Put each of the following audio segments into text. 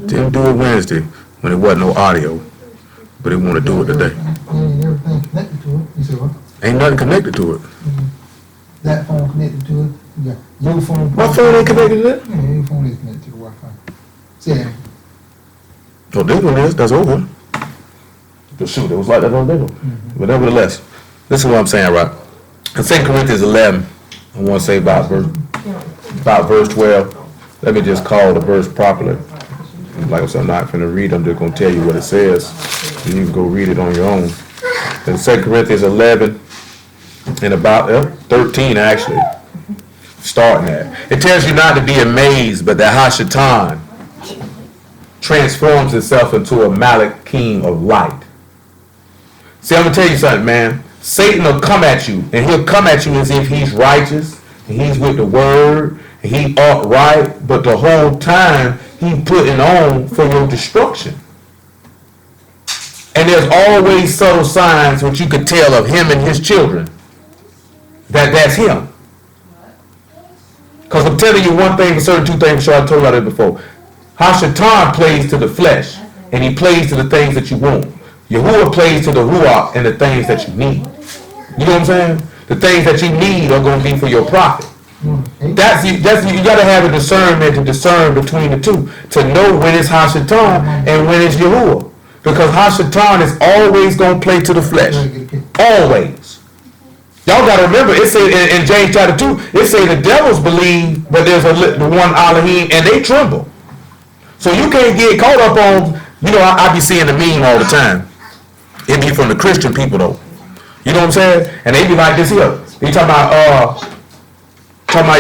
Didn't do it Wednesday when there wasn't no audio, but they want to do it today. Ain't everything connected to it. You said what? Ain't nothing connected to it. That phone connected to it. You got your phone. My phone ain't connected to that? Yeah, your phone is connected to the Wi-Fi. See, Oh, this one is. That's over. Shoot, it was like that on this one. But nevertheless, this is what I'm saying, right? In 2 Corinthians 11, I want to say about verse 12. Let me just call the verse properly. Like I said, I'm not going to read. I'm just going to tell you what it says. And you can go read it on your own. In 2 Corinthians 11, and about 13 actually, starting that. It tells you not to be amazed, but that Hashatan transforms itself into a Malachim of light. See, I'm going to tell you something, man. Satan will come at you, and he'll come at you as if he's righteous, and he's with the word, and he upright, but the whole time he's putting on for your destruction. And there's always subtle signs which you could tell of him and his children that that's him. Because I'm telling you one thing for certain, two things for sure. I told you about it before. Hashatan plays to the flesh, and he plays to the things that you want. Yahuwah plays to the ruach and the things that you need. You know what I'm saying? The things that you need are going to be for your profit. That's you got to have a discernment to discern between the two, to know when it's Hashatan and when it's Yahuwah. Because Hashatan is always going to play to the flesh. Always. Y'all got to remember, it says in James chapter 2, it says the devils believe, but there's the one Alahym, and they tremble. So you can't get caught up on, I be seeing the meme all the time. It be from the Christian people though. You know what I'm saying? And they be like this here. They talking about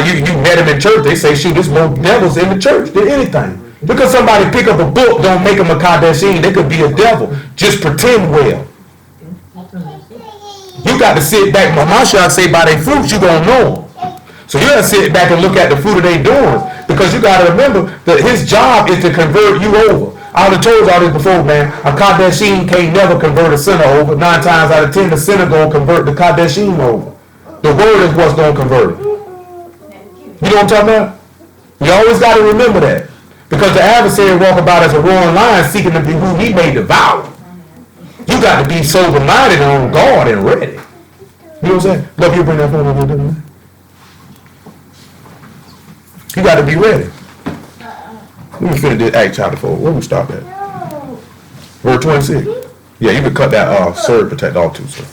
you met him in church. They say, shoot, there's more devils in the church than anything. Because somebody pick up a book don't make them a Kadeshim. They could be a devil. Just pretend well. You got to sit back. My shot say by their fruits you gonna know them. So you got to sit back and look at the fruit of their doing. Because you got to remember that his job is to convert you over. I would have told y'all this before, man. A Kadeshim can't never convert a sinner over. 9 times out of 10, the sinner gonna convert the Kadeshim over. The word is what's gonna convert it. You know what I'm talking about? You always got to remember that. Because the adversary walk about as a roaring lion seeking to be who he may devour. You got to be sober-minded and on guard and ready. You know what I'm saying? Love you bring that phone over there, man. You got to be ready. Let me finish this Act chapter 4. Where we stop at? Verse 26. Yeah, you can cut that serve protect all too, sir.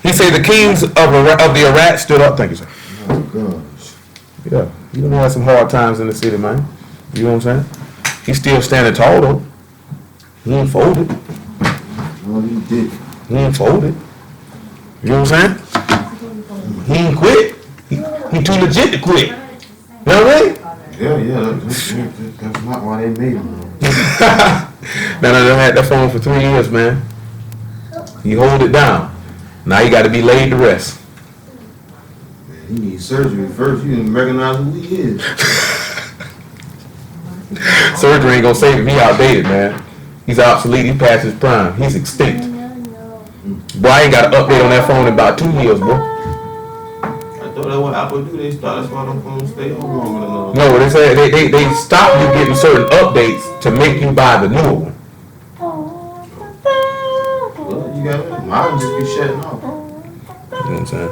He said the kings of the Iraq stood up. Thank you, sir. Oh, gosh. Yeah, you know, had some hard times in the city, man. You know what I'm saying? He's still standing tall, though. He ain't folded. No, he did. He ain't folded. You know what I'm saying? He ain't quit. He too legit to quit. You know what I mean? Yeah, that's not why they made him. Now I done had that phone for 3 years, man. He hold it down. Now you got to be laid to rest. Man, he needs surgery first. You didn't recognize who he is. Surgery ain't gonna save him. He outdated, man. He's obsolete. He past his prime. He's extinct. Boy, I ain't got an update on that phone in about 2 years, boy. I thought that's what Apple do. They start. That's why them phones stay on longer than others. No, they say they stop you getting certain updates to make you buy the newer one. Well, you got mine just be shutting off. You know what I'm saying?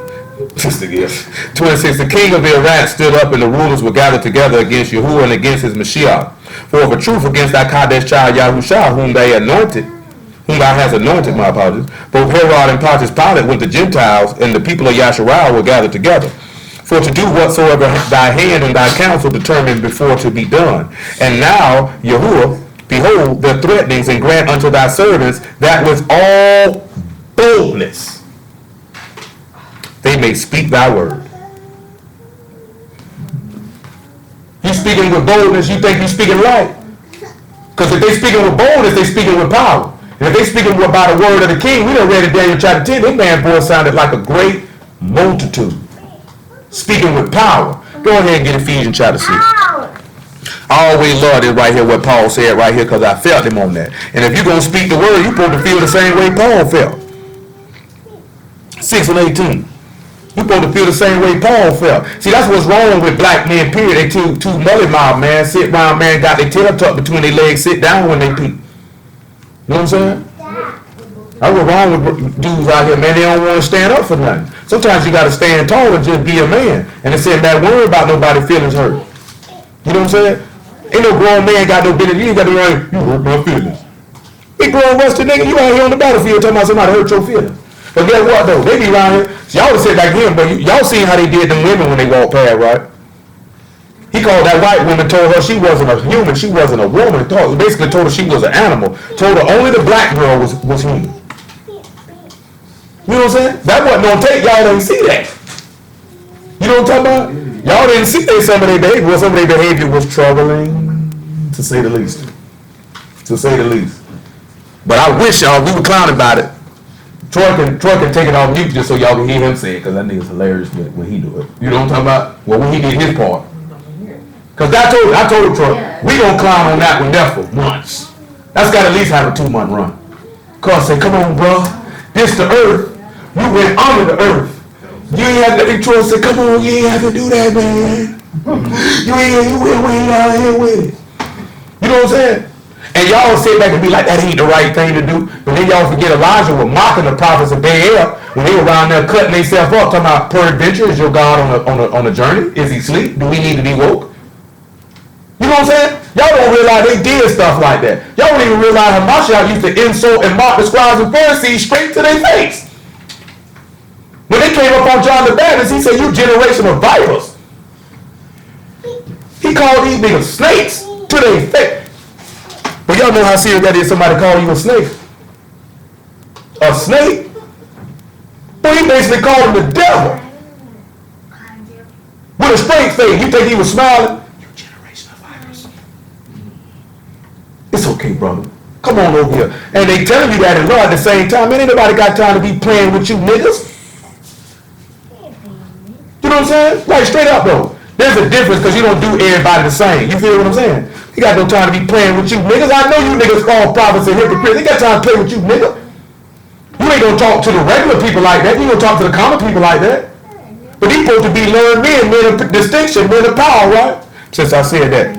Just again. 26. The king of Iraq stood up, and the rulers were gathered together against Yahuwah and against his Mashiach. For of a truth, against thy Kadesh child Yahushua, whom thou hast anointed, my apologies. Both Herod and Pontius Pilate with the Gentiles and the people of Yasharal were gathered together. For to do whatsoever thy hand and thy counsel determined before to be done. And now, Yahuwah, behold their threatenings, and grant unto thy servants that with all boldness they may speak thy word. You speaking with boldness, you think you speaking right. Because if they speaking with boldness, they speaking with power. And if they speaking by the word of the king, we done read in Daniel chapter 10, that man boy sounded like a great multitude. Speaking with power. Go ahead and get Ephesians chapter 6. I always loved it right here, what Paul said right here, because I felt him on that. And if you're going to speak the word, you're supposed to feel the same way Paul felt. 6 and 18. You supposed to feel the same way Paul felt. See, that's what's wrong with black men, period. They too mully mouth, man. Sit around, man, got their tail tucked between their legs, sit down when they pee. You know what I'm saying? That's what's wrong with dudes out here, man. They don't want to stand up for nothing. Sometimes you got to stand tall and just be a man. And they said, man, worry about nobody's feelings hurt. You know what I'm saying? Ain't no grown man got no business. You ain't got to be like, you hurt my feelings. He grown Western nigga, you out here on the battlefield talking about somebody hurt your feelings. But guess what though? They be around here. So y'all would say like him, but y'all seen how they did them women when they walked past, right? He called that white woman, told her she wasn't a human, she wasn't a woman. Basically told her she was an animal. Told her only the black girl was human. You know what I'm saying? That wasn't on tape. Y'all didn't see that. You know what I'm talking about? Y'all didn't see some of their behavior. Well, some of their behavior was troubling, to say the least. To say the least. But I wish y'all, we were clowning about it. Troy can take it off mute just so y'all can hear him say it, because that nigga's hilarious when he do it. You know what I'm talking about? Well, when he did his part. Because I told Troy, we gonna clown on that one there for months. That's got to at least have a 2-month run. Cause say, come on, bro, this the earth. You went under the earth. You ain't have to, Troy say, come on, you ain't have to do that, man. You went out here with it. You know what I'm saying? And y'all sit back and be like, that ain't the right thing to do. But then y'all forget Elijah was mocking the prophets of Baal when they were around there cutting themselves up, talking about peradventure, is your God on a journey? Is he asleep? Do we need to be woke? You know what I'm saying? Y'all don't realize they did stuff like that. Y'all don't even realize how Mashiach used to insult and mock the scribes and Pharisees straight to their face. When they came up on John the Baptist, he said, you generation of vipers. He called these niggas snakes to their face. But y'all know how serious that is, somebody call you a snake. A snake? Well, he basically called him the devil. With a straight face. You think he was smiling? You generation of vipers. It's okay, brother. Come on over here. And they telling you that in law at the same time. Man, ain't nobody got time to be playing with you niggas. You know what I'm saying? Like, straight up, though. There's a difference because you don't do everybody the same. You feel what I'm saying? He got no time to be playing with you niggas. I know you niggas call prophets and hypocrites. He got time to play with you nigga. You ain't gonna talk to the regular people like that. You ain't gonna talk to the common people like that. But he's supposed to be learned men of distinction, men of power, right? Since I said that,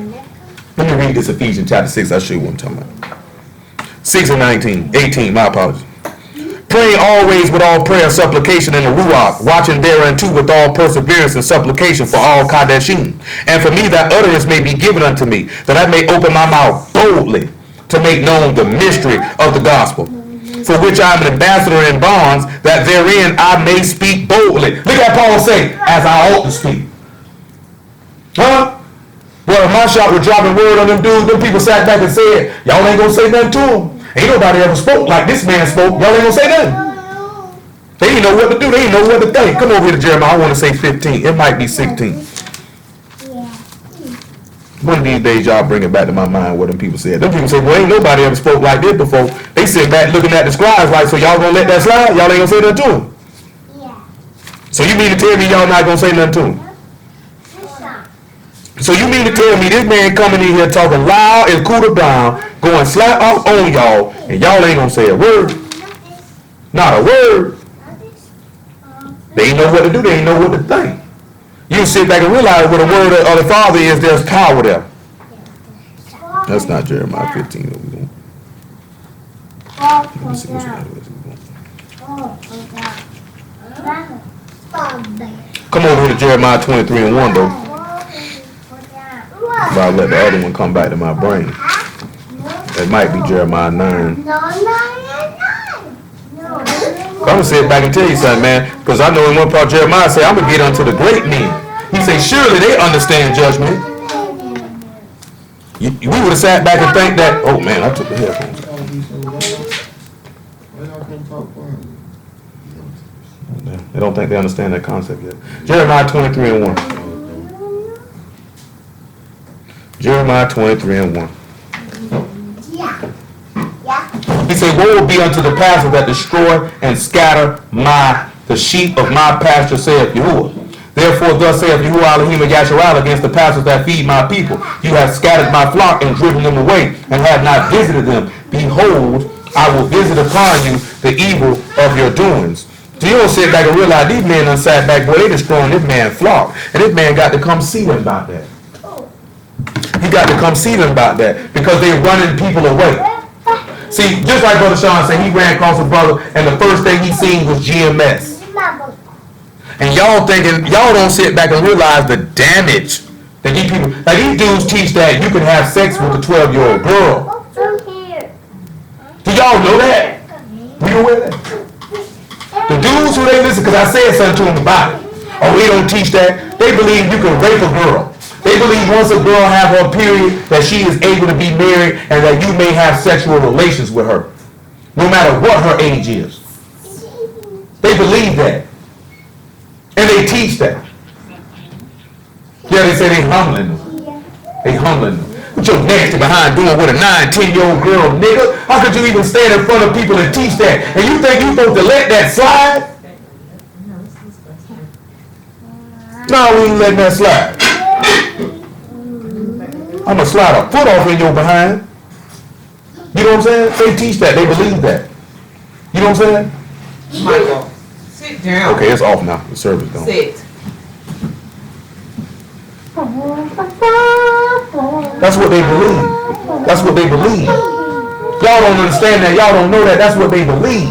let me read this Ephesians chapter 6. I'll show you what I'm talking about. 6 and 19, 18, my apologies. Praying always with all prayer and supplication in the Ruach, watching thereunto with all perseverance and supplication for all Kadeshim. And for me that utterance may be given unto me, that I may open my mouth boldly to make known the mystery of the gospel, for which I am an ambassador in bonds, that therein I may speak boldly. Look at Paul say, as I ought to speak. Huh? Well, my shot was dropping word on them dudes, them people sat back and said, y'all ain't gonna say nothing to them. Ain't nobody ever spoke like this man spoke. Y'all ain't gonna say nothing. They didn't know what to do. They didn't know what to think. Come over here to Jeremiah. I want to say 15. It might be 16. One of these days, y'all bring it back to my mind what them people said. Them people say, well, ain't nobody ever spoke like this before. They sit back looking at the scribes like, so y'all gonna let that slide? Y'all ain't gonna say nothing to them? Yeah. So you mean to tell me y'all not gonna say nothing to them? So you mean to tell me this man coming in here talking loud as Cooter Brown, going slap off on y'all, and y'all ain't gonna say a word? Not a word. They ain't know what to do. They ain't know what to think. You sit back and realize what the word of the Father is. There's power there. That's not Jeremiah 15. Let me see which one. Come over here to Jeremiah 23 and 1 though. But I'll let the other one come back to my brain. It might be Jeremiah 9. I'm going to sit back and tell you something, man. Because I know in one part Jeremiah said, I'm going to get unto the great men. He said, surely they understand judgment. We would have sat back and think that, oh man, I took the headphones out. They don't think they understand that concept yet. Jeremiah 23 and 1. Jeremiah 23 and 1. He said, woe be unto the pastor that destroy and scatter the sheep of my pasture, saith Yahuwah. Therefore, thus saith Yahuwah Alahym and Yasharal against the pastors that feed my people. You have scattered my flock and driven them away, and have not visited them. Behold, I will visit upon you the evil of your doings. So you don't sit back and realize these men done sat back, boy, they destroying this man's flock. And this man got to come see them about that. He got to come see them about that because they're running people away. See, just like Brother Sean said, he ran across a brother and the first thing he seen was GMS. And y'all don't sit back and realize the damage that these people, like these dudes teach that you can have sex with a 12-year-old girl. Do y'all know that? We aware of that? The dudes who they listen, because I said something to them about it. Oh, we don't teach that. They believe you can rape a girl. They believe once a girl have her period that she is able to be married and that you may have sexual relations with her, no matter what her age is. They believe that. And they teach that. Yeah, they say they humbling them. They humbling them. What your nasty behind doing with a 9-10-year-old girl, nigga? How could you even stand in front of people and teach that? And you think you supposed to let that slide? No, we ain't letting that slide. I'm gonna slide a foot off in your behind. You know what I'm saying? They teach that. They believe that. You know what I'm saying? Michael, sit down. Okay, it's off now. The service gone. Sit. That's what they believe. That's what they believe. Y'all don't understand that. Y'all don't know that. That's what they believe.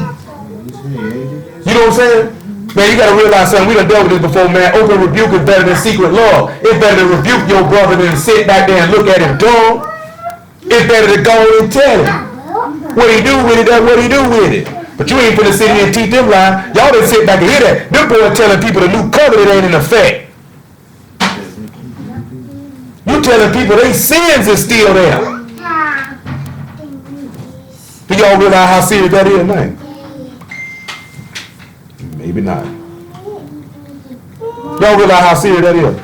You know what I'm saying? Man, you gotta realize something. We done dealt with this before, man. Open rebuke is better than secret love. It's better to rebuke your brother than to sit back there and look at him dumb. It's better to go and tell him what he do with it. That's what he do with it. But you ain't finna sit here and teach them lie. Y'all didn't sit back and hear that. Them boys telling people the new covenant ain't in effect. You telling people they sins is still there. Do y'all realize how serious that is, man? Maybe not. Y'all realize how serious that is?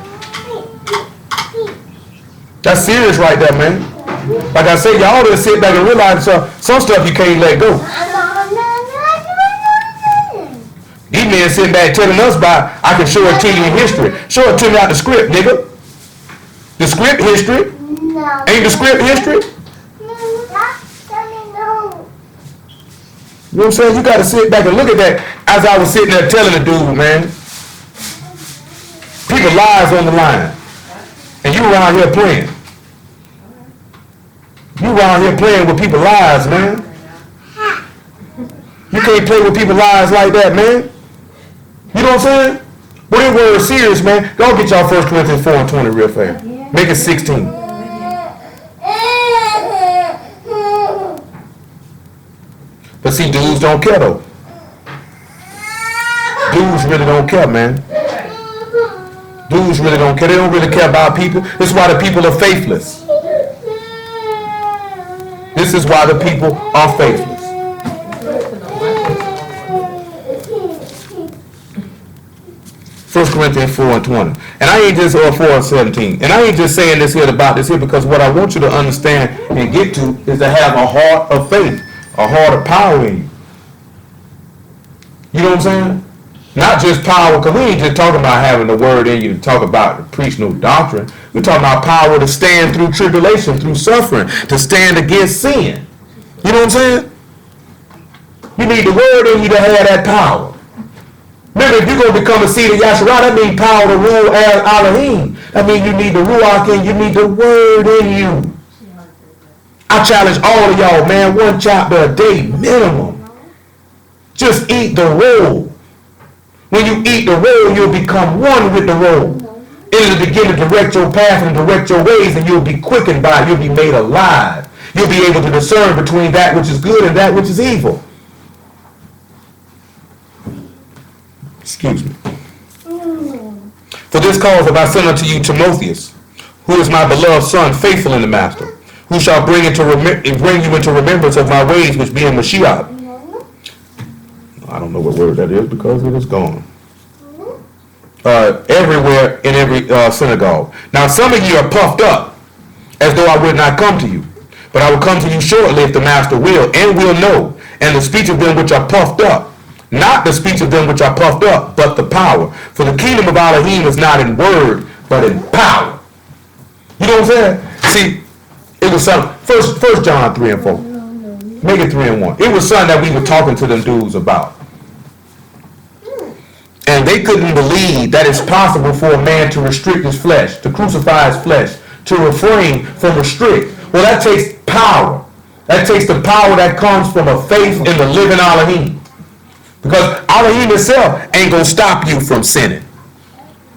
That's serious right there, man. Like I said, y'all didn't sit back and realize some stuff you can't let go. These men sitting back telling us about, I can show it to you in history. Show it to me out the script, nigga. The script history. Ain't the script history? You know what I'm saying? You got to sit back and look at that as I was sitting there telling the dude, man. People lives on the line. And you around here playing. You around here playing with people's lives, man. You can't play with people's lives like that, man. You know what I'm saying? But it was serious, man. Go get y'all 1 Corinthians 4:20 real fast. Make it 16. But see, dudes don't care though. Dudes really don't care, man. Dudes really don't care. They don't really care about people. This is why the people are faithless. This is why the people are faithless. First Corinthians 4:20. And I ain't just, or 4:17. And I ain't just saying this here about this here because what I want you to understand and get to is to have a heart of faith, a heart of power in you. You know what I'm saying? Not just power, because we ain't just talking about having the word in you to talk about, to preach no doctrine. We're talking about power to stand through tribulation, through suffering, to stand against sin. You know what I'm saying? You need the word in you to have that power. Remember, if you're going to become a seed of Yahshua, that means power to rule as Alahym. That means you need the Ruach in you, need the word in you. I challenge all of y'all, man, 1 chapter a day, minimum. Just eat the roll. When you eat the roll, you'll become one with the roll. It'll begin to direct your path and direct your ways, and you'll be quickened by it. You'll be made alive. You'll be able to discern between that which is good and that which is evil. Excuse me. For this cause have I sent unto you Timotheus, who is my beloved son, faithful in the master, who shall bring you into remembrance of my ways, which be in Mashiach. I don't know what word that is because it is gone. Everywhere in every synagogue. Now some of you are puffed up, as though I would not come to you. But I will come to you shortly if the master will, and will know, and the speech of them which are puffed up. Not the speech of them which are puffed up, but the power. For the kingdom of Alahym is not in word, but in power. You know what I'm saying? See, it was something. First John 3 and 4. Make it 3 and 1. It was something that we were talking to them dudes about. And they couldn't believe that it's possible for a man to restrict his flesh, to crucify his flesh, to refrain from restrict. Well, that takes power. That takes the power that comes from a faith in the living Alahym. Because Alahym itself ain't going to stop you from sinning.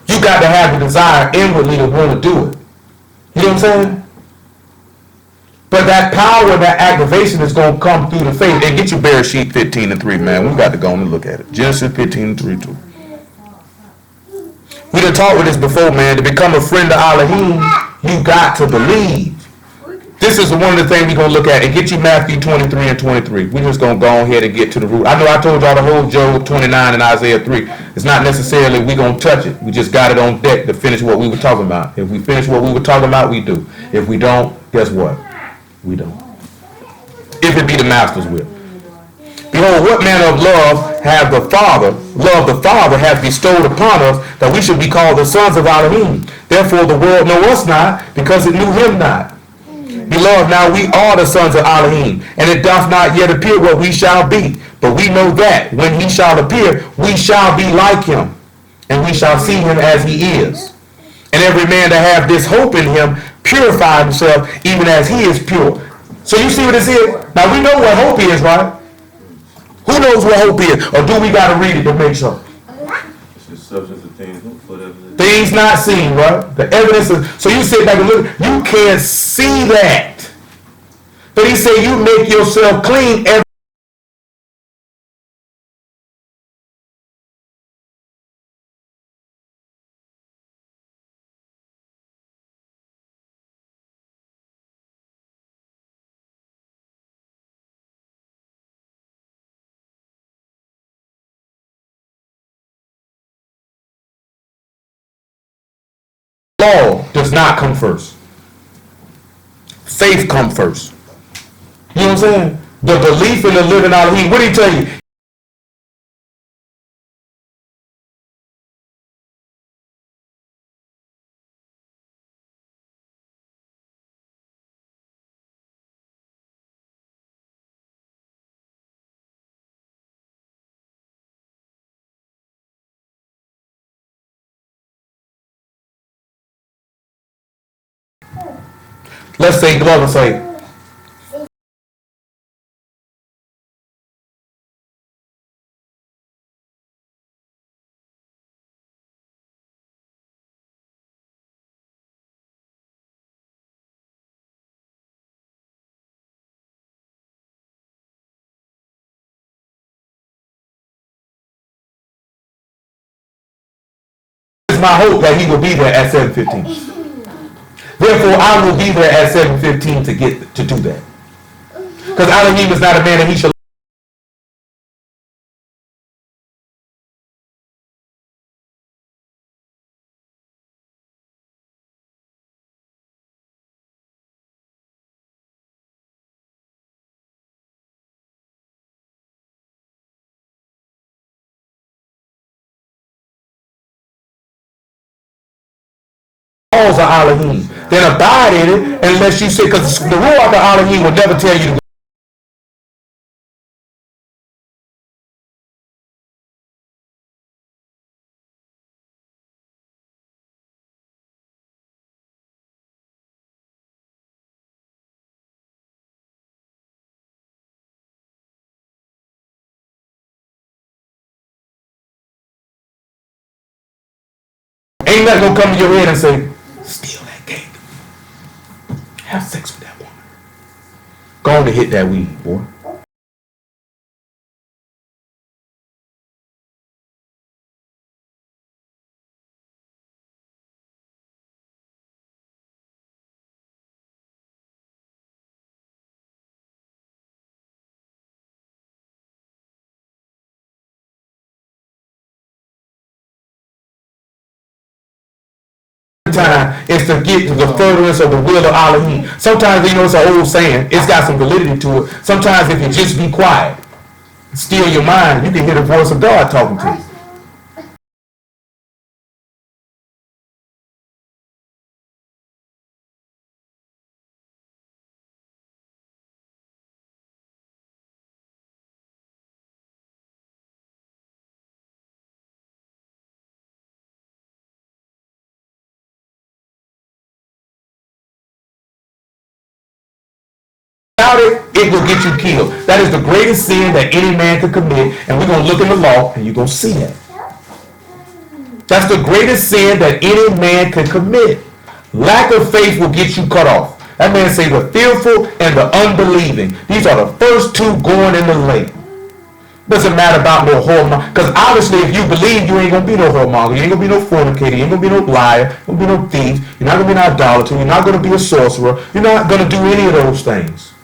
You got to have the desire inwardly to want to do it. You know what I'm saying? But that power and that activation is going to come through the faith. And get your Bereshit 15:3, man. We got to go and look at it. Genesis 15:3 too. We done talked with this before, man. To become a friend of Alahym, you got to believe. This is one of the things we're going to look at. And get you Matthew 23 and 23. We're just going to go ahead and get to the root. I know I told y'all the whole Job 29 and Isaiah 3. It's not necessarily we're going to touch it. We just got it on deck to finish what we were talking about. If we finish what we were talking about, we do. If we don't, guess what? We don't. If it be the master's will. Behold, what manner of love the Father hath bestowed upon us, that we should be called the sons of Alahym. Therefore the world know us not, because it knew him not. Beloved, now we are the sons of Alahym, and it doth not yet appear what we shall be. But we know that, when he shall appear, we shall be like him, and we shall see him as he is. And every man that hath this hope in him purify himself, even as he is pure. So you see what this is? Now we know what hope is, right? Who knows what hope is? Or do we got to read it to make sure? It's the substance of things hoped for, that Things not seen, right? The evidence is, so you sit back and look, you can't see that. But he said you make yourself clean every law does not come first. Faith come first. You know what I'm saying? The belief in the living Alahym. What did he tell you? Let's say, glove and say, it's my hope that he will be there at 7:15. Therefore, I will be there at 7:15 to do that. Because Alahym is not a man that he shall. Laws of Alahym. Then abide in it unless you say, because the rule of the Alahym will never tell you to ain't nothing gonna come to your head and say, steal that cake. Have sex with that woman. Go on to hit that weed, boy. Time is to get to the furtherance of the will of Alahym. Sometimes, you know, it's an old saying. It's got some validity to it. Sometimes if you just be quiet, still your mind, you can hear the voice of God talking to you. Without it, it will get you killed. That is the greatest sin that any man could commit, and we're going to look in the law, and you're going to see that. That's the greatest sin that any man could commit. Lack of faith will get you cut off. That man say the fearful and the unbelieving. These are the first two going in the lake. Doesn't matter about no whoremonger. Because obviously if you believe, you ain't going to be no whoremonger. You ain't going to be no fornicator. You ain't going to be no liar. You ain't going to be no thief. You're not going to be an idolater. You're not going to be a sorcerer. You're not going to do any of those things.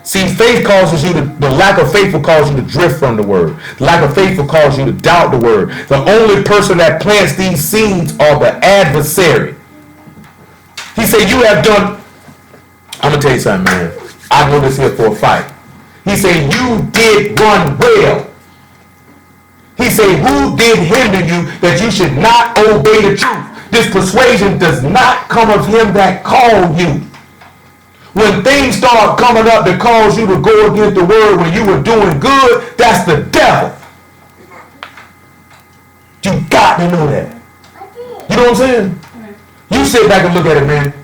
See, faith causes you to, the lack of faith will cause you to drift from the word. The lack of faith will cause you to doubt the word. The only person that plants these seeds are the adversary. He said, you have done, I'm going to tell you something, man. I know this here for a fight. He said, you did run well. He said, who did hinder you that you should not obey the truth? This persuasion does not come of him that called you. When things start coming up that cause you to go against the word when you were doing good, that's the devil. You got to know that. You know what I'm saying? You sit back and look at it, man.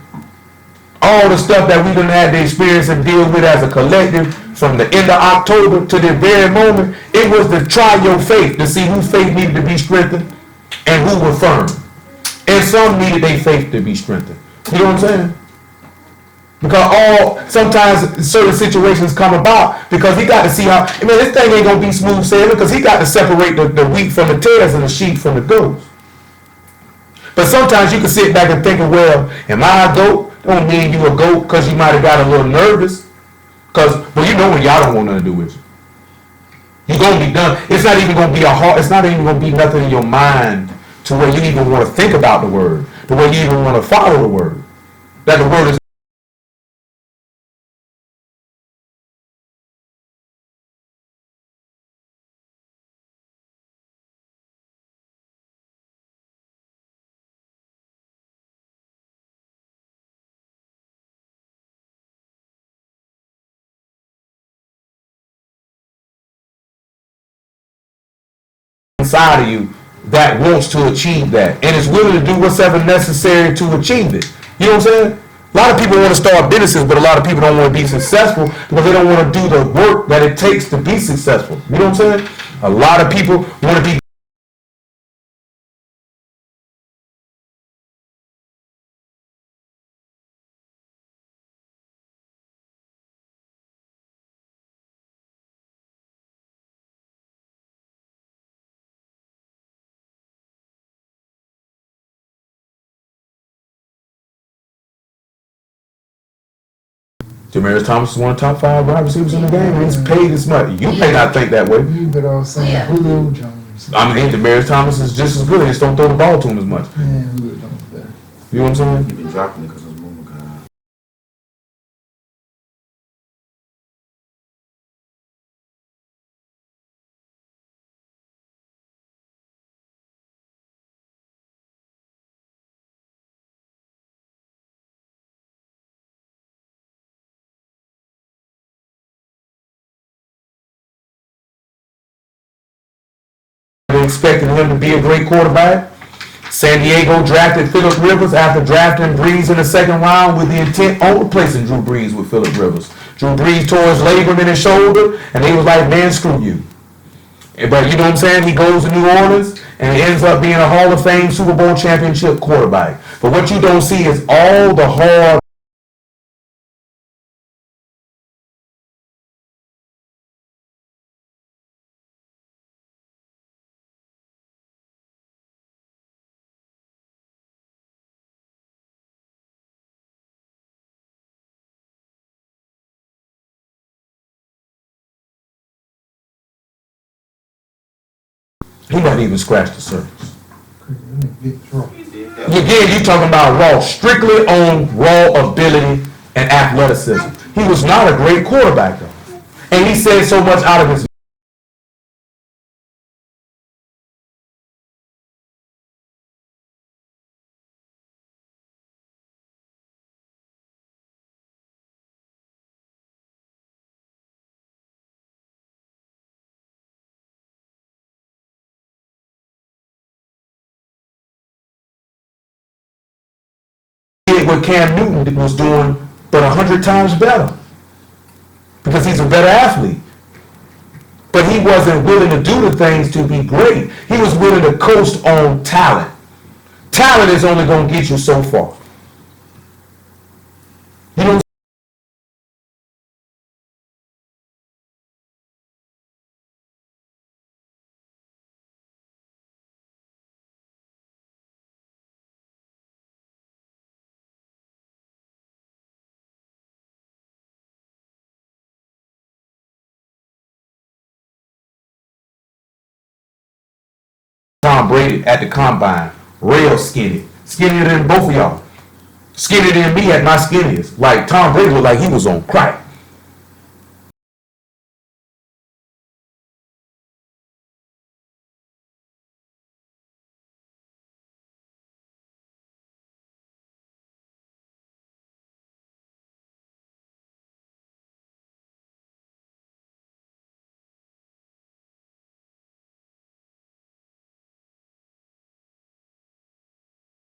All the stuff that we done had to experience and deal with as a collective from the end of October to the very moment, it was to try your faith, to see whose faith needed to be strengthened and who were firm. And some needed their faith to be strengthened. You know what I'm saying? Because sometimes certain situations come about because he got to see how, I mean, this thing ain't going to be smooth sailing because he got to separate the wheat from the tares and the sheep from the goats. But sometimes you can sit back and think, well, am I a goat? Don't mean you a goat because you might have got a little nervous. Well, you know when y'all don't want nothing to do with you. You're going to be done. It's not even going to be it's not even going to be nothing in your mind to where you even want to think about the word, the way you even want to follow the word. That the word is inside of you that wants to achieve that and is willing to do whatever necessary to achieve it. You know what I'm saying? A lot of people want to start businesses, but a lot of people don't want to be successful because they don't want to do the work that it takes to be successful. You know what I'm saying? A lot of people want to be. Demaryius Thomas is one of the top 5 wide receivers in the game, and he's paid as much. You may not think that way. You better say Julio Jones. I mean, Demaryius Thomas is just as good. They just don't throw the ball to him as much. Yeah, Julio Jones better. You know what I'm saying? He been dropping it because of the movement guy. They expected him to be a great quarterback. San Diego drafted Phillip Rivers after drafting Brees in the 2nd round with the intent on replacing Drew Brees with Phillip Rivers. Drew Brees tore his labrum in his shoulder, and they was like, man, screw you. But you know what I'm saying? He goes to New Orleans, and he ends up being a Hall of Fame Super Bowl championship quarterback. But what you don't see is all the hard he never even scratched the surface. Big throw. Again, you talking about raw, strictly on raw ability and athleticism. He was not a great quarterback though. And he said so much out of his did what Cam Newton was doing, but 100 times better. because he's a better athlete. But he wasn't willing to do the things to be great. He was willing to coast on talent. Talent is only going to get you so far. You know, Tom Brady at the combine, real skinny. Skinnier than both of y'all. Skinnier than me at my skinniest. Like Tom Brady looked like he was on crack.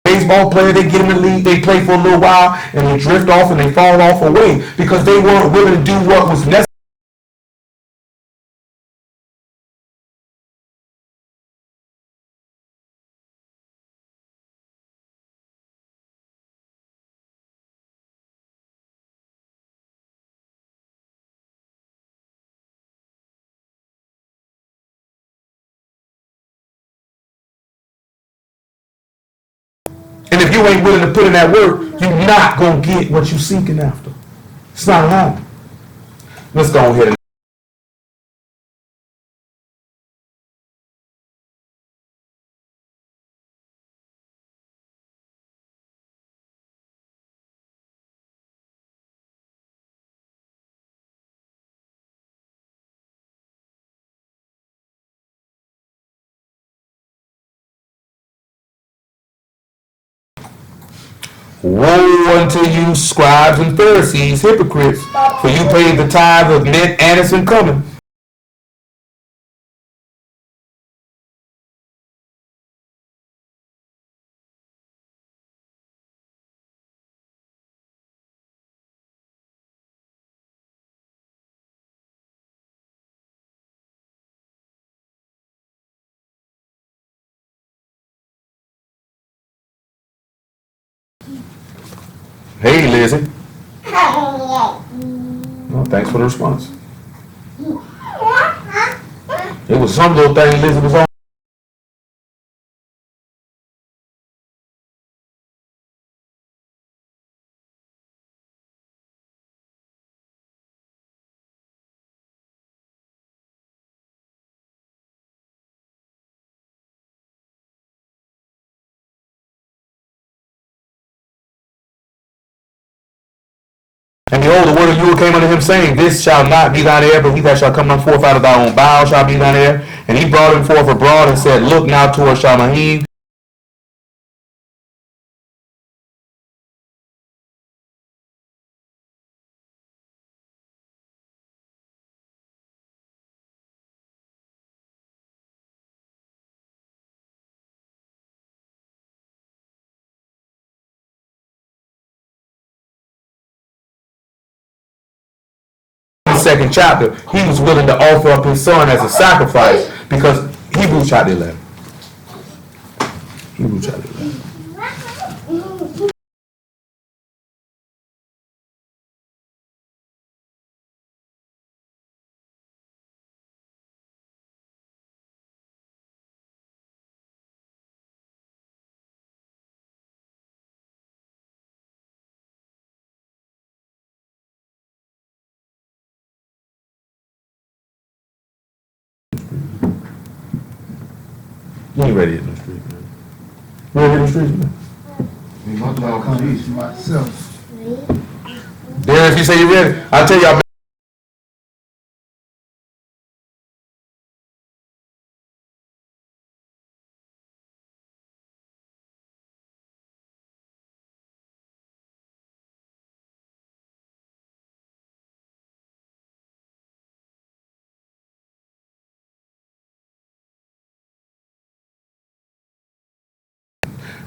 Baseball player, they get in the league, they play for a little while, and they drift off and they fall off away because they weren't willing to do what was necessary. And if you ain't willing to put in that work, you're not going to get what you're seeking after. It's not happening. Let's go ahead and woe unto you, scribes and Pharisees, hypocrites, for you paid the tithe of mint, anise, and cumin. Hey, Lizzie. Well, thanks for the response. It was some little thing Lizzie was on. And behold, the word of Yahweh came unto him, saying, This shall not be thine heir, but he that shall come forth out of thy own bowels shall be thine heir. And he brought him forth abroad and said, Look now toward Alahym. Second chapter, he was willing to offer up his son as a sacrifice because Hebrews chapter 11. Hebrews chapter 11. You ain't ready to hit the street, man. You ready to hit the street, man? My dog Come cheese. to myself. Darren, if you say you're ready, I'll tell y'all.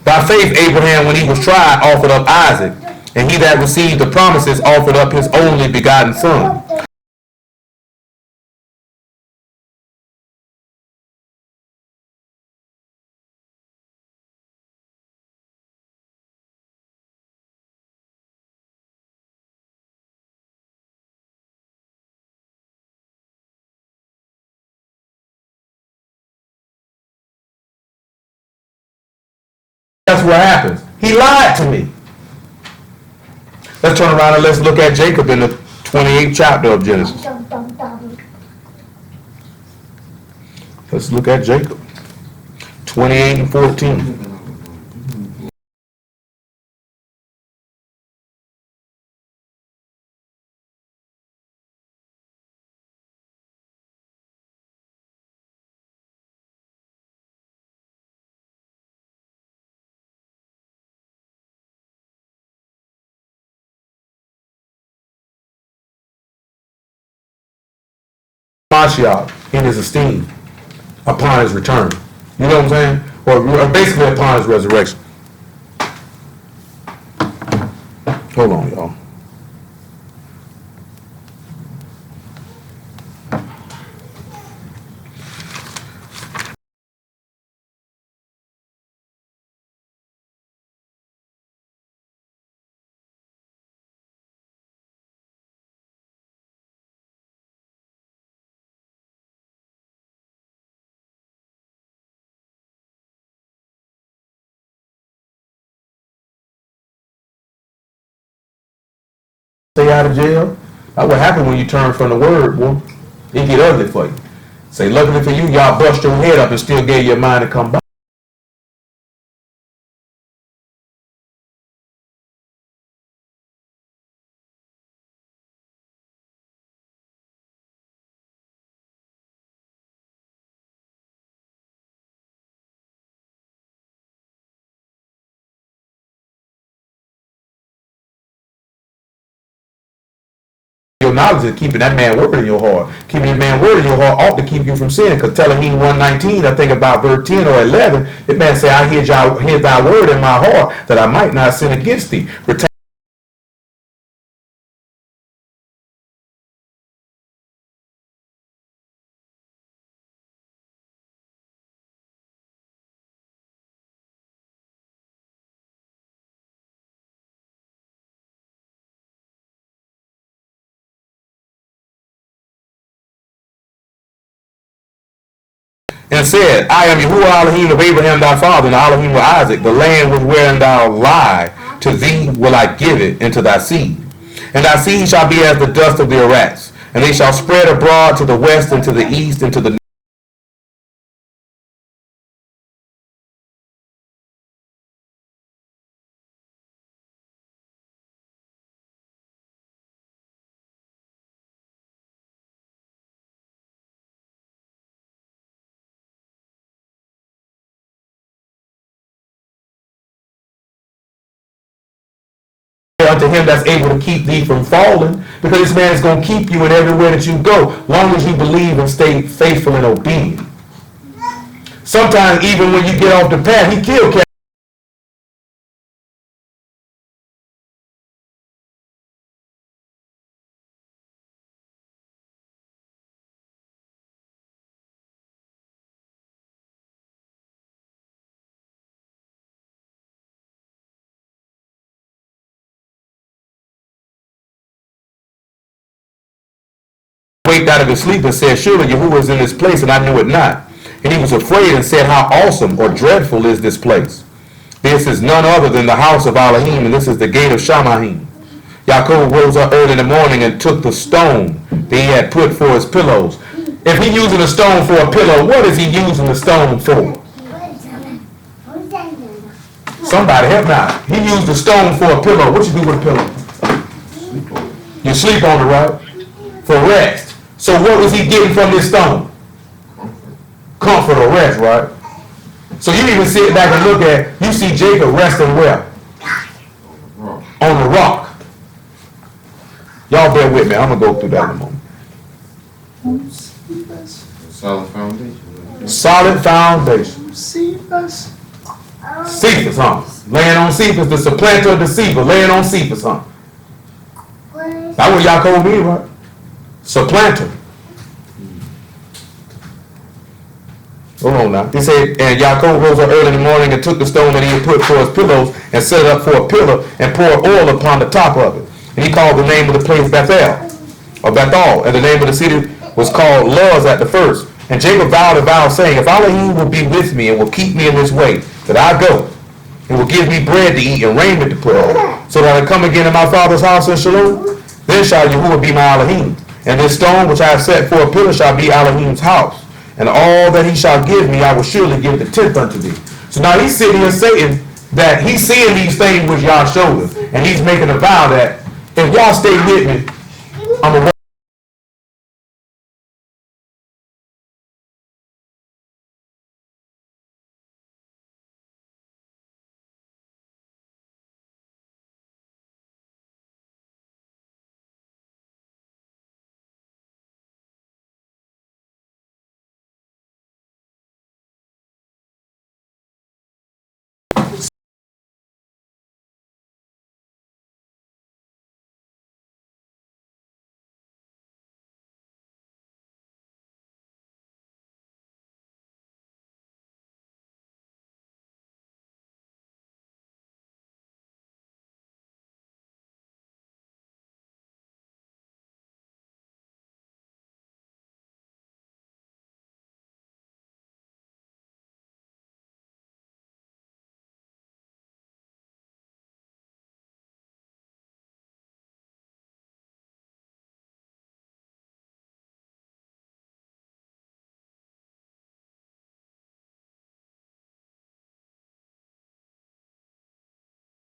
By faith, Abraham, when he was tried, offered up Isaac. And he that received the promises offered up his only begotten son. that's what happens. He lied to me. Let's turn around and let's look at Jacob in the 28th chapter of Genesis. Let's look at Jacob. 28 and 14. Mashiach in his esteem upon his return. You know what I'm saying? Or basically upon his resurrection. Hold on, y'all. Stay out of jail. That's what happened when you turn from the word, boy. It get ugly for you. Say, luckily for you, y'all bust your head up and still gave your mind to come back. Your knowledge is keeping that man word in your heart. Keeping that man word in your heart ought to keep you from sinning. Because Alahym 1:19, I think about verse 10 or 11, the man say, I hid thy word in my heart that I might not sin against thee. Retain and said, I am Yahuwah Alahym of Abraham thy father, and Alahym of Isaac. The land which wherein thou lie, to thee will I give it, and to thy seed. And thy seed shall be as the dust of the earths, and they shall spread abroad to the west, and to the east, and to the unto him that's able to keep thee from falling, because this man is going to keep you in everywhere that you go, long as you believe and stay faithful and obedient. Sometimes even when you get off the path, he killed Captain. Waked out of his sleep and said, surely Yahuwah is in this place, and I knew it not. And he was afraid and said, how awesome or dreadful is this place? This is none other than the house of Alahym, and this is the gate of Shammahim. Yaakov rose up early in the morning and took the stone that he had put for his pillows. If he using a stone for a pillow, what is he using the stone for? Somebody help me out. He used the stone for a pillow. What you do with a pillow? You sleep on it, right? For rest. So what was he getting from this stone? Comfort or rest, right? So you even sit back and look at, you see Jacob resting where? On the rock. Y'all bear with me. I'm going to go through that in a moment. Solid foundation. Solid foundation. Cephas. Cephas, huh? Laying on Cephas, the supplanter of deceiver. Laying on Cephas, huh? That's what y'all called me, right? Supplanter. Hold on now. He said, and Yaakov rose up early in the morning and took the stone that he had put for his pillows and set it up for a pillar and poured oil upon the top of it. And he called the name of the place Bethel, or Bethel, and the name of the city was called Luz at the first. And Jacob vowed a vow, saying, if Alahym will be with me and will keep me in this way that I go, and will give me bread to eat and raiment to put on, so that I come again to my father's house in Shalom. Then shall Yahuwah be my Alahym, and this stone which I have set for a pillar shall be Alahym's house. And all that he shall give me, I will surely give the tenth unto thee. So now he's sitting here saying that he's seeing these things which y'all showed him, and he's making a vow that if y'all stay with me, I'm going to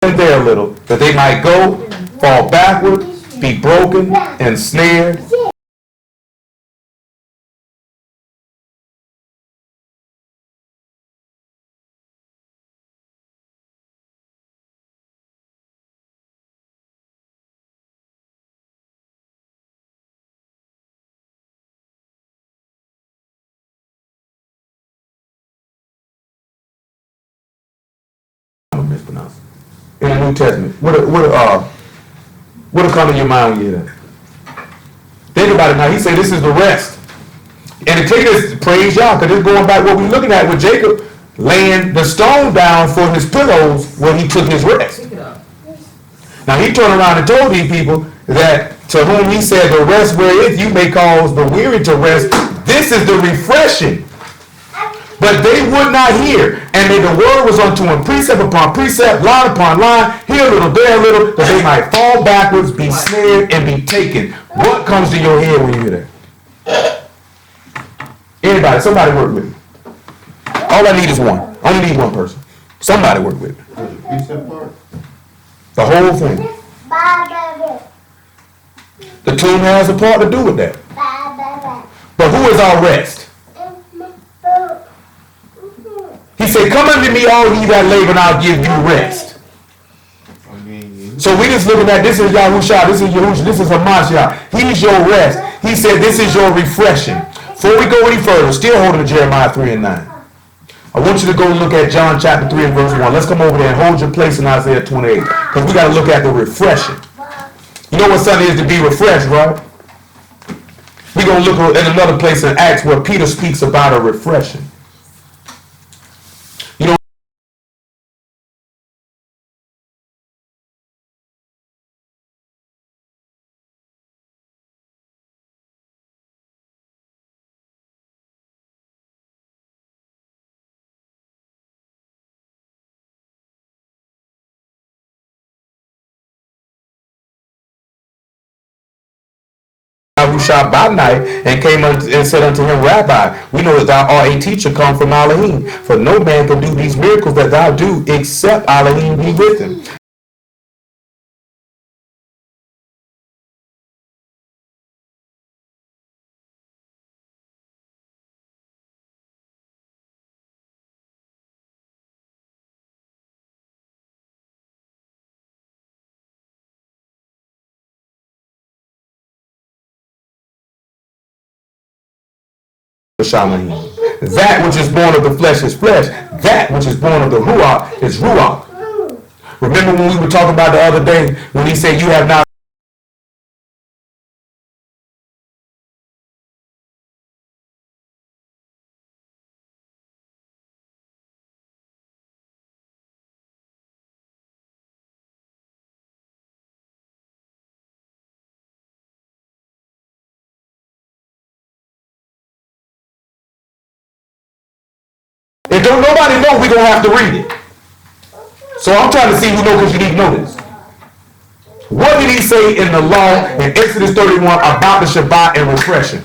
in there a little, that they might go, fall backward, be broken, and snared. I'm mispronouncing. In the New Testament, what'll come to your mind when you hear that? Think about it now. He said this is the rest. And to take this, praise y'all, because it's going back what we're looking at with Jacob laying the stone down for his pillows when he took his rest. Pick it up. Now he turned around and told these people that to whom he said the rest wherewith you may cause the weary to rest, this is the refreshing. But they would not hear, and the word was unto him precept upon precept, line upon line, here a little, there a little, that they might fall backwards, be snared, and be taken. What comes to your head when you hear that? Anybody, somebody work with me. All I need is one. I only need one person. Somebody work with me. What's the precept part? The whole thing. The tomb has a part to do with that. But who is our rest? He said, come unto me all ye that labor and I'll give you rest. So we just looking at, this is Yahushua, this is Yahushua, this is Hamashiach. He's your rest. He said, this is your refreshing. Before we go any further, still holding to Jeremiah 3 and 9. I want you to go look at John chapter 3 and verse 1. Let's come over there and hold your place in Isaiah 28. Because we got to look at the refreshing. You know what Sunday is to be refreshed, right? We're going to look at another place in Acts where Peter speaks about a refreshing. You know, Yahushua by night and came and said unto him, Rabbi, we know that thou art a teacher come from Alahym, for no man can do these miracles that thou do except Alahym be with him. That which is born of the flesh is flesh. That which is born of the Ruach is Ruach. Remember when we were talking about the other day when he said you have not if don't nobody know, we're gonna have to read it. So I'm trying to see who knows, because you need to know this. What did he say in the law in Exodus 31 about the Shabbat and refreshing?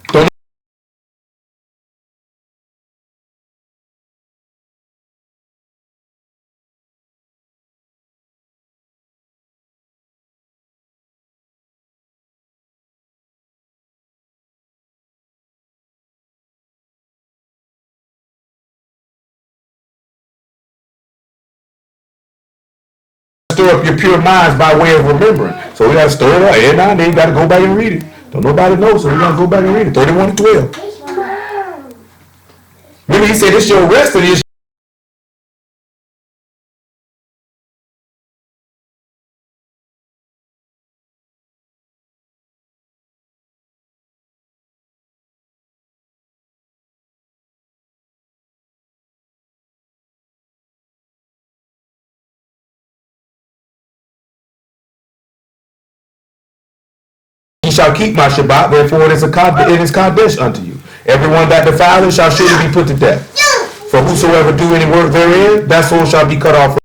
Don't stir up your pure minds by way of remembering. So we got to stir it up. Every now and then you got to go back and read it. Don't nobody know, so we got to go back and read it. 31:12. Remember, he said it's your rest and it's ye shall keep my Shabbat, therefore it is Kadesh unto you. Everyone that defileth shall surely be put to death. For whosoever do any work therein, that soul shall be cut off.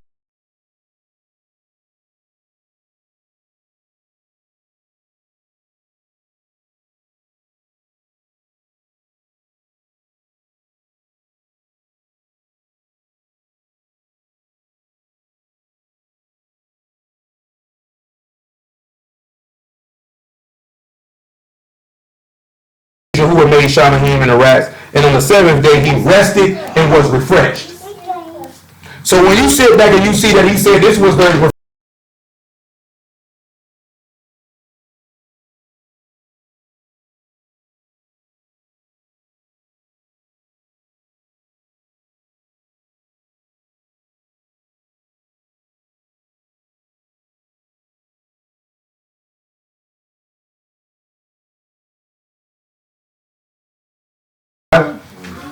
Who had made Alahym and the rats, and on the seventh day he rested and was refreshed. So when you sit back and you see that he said this was the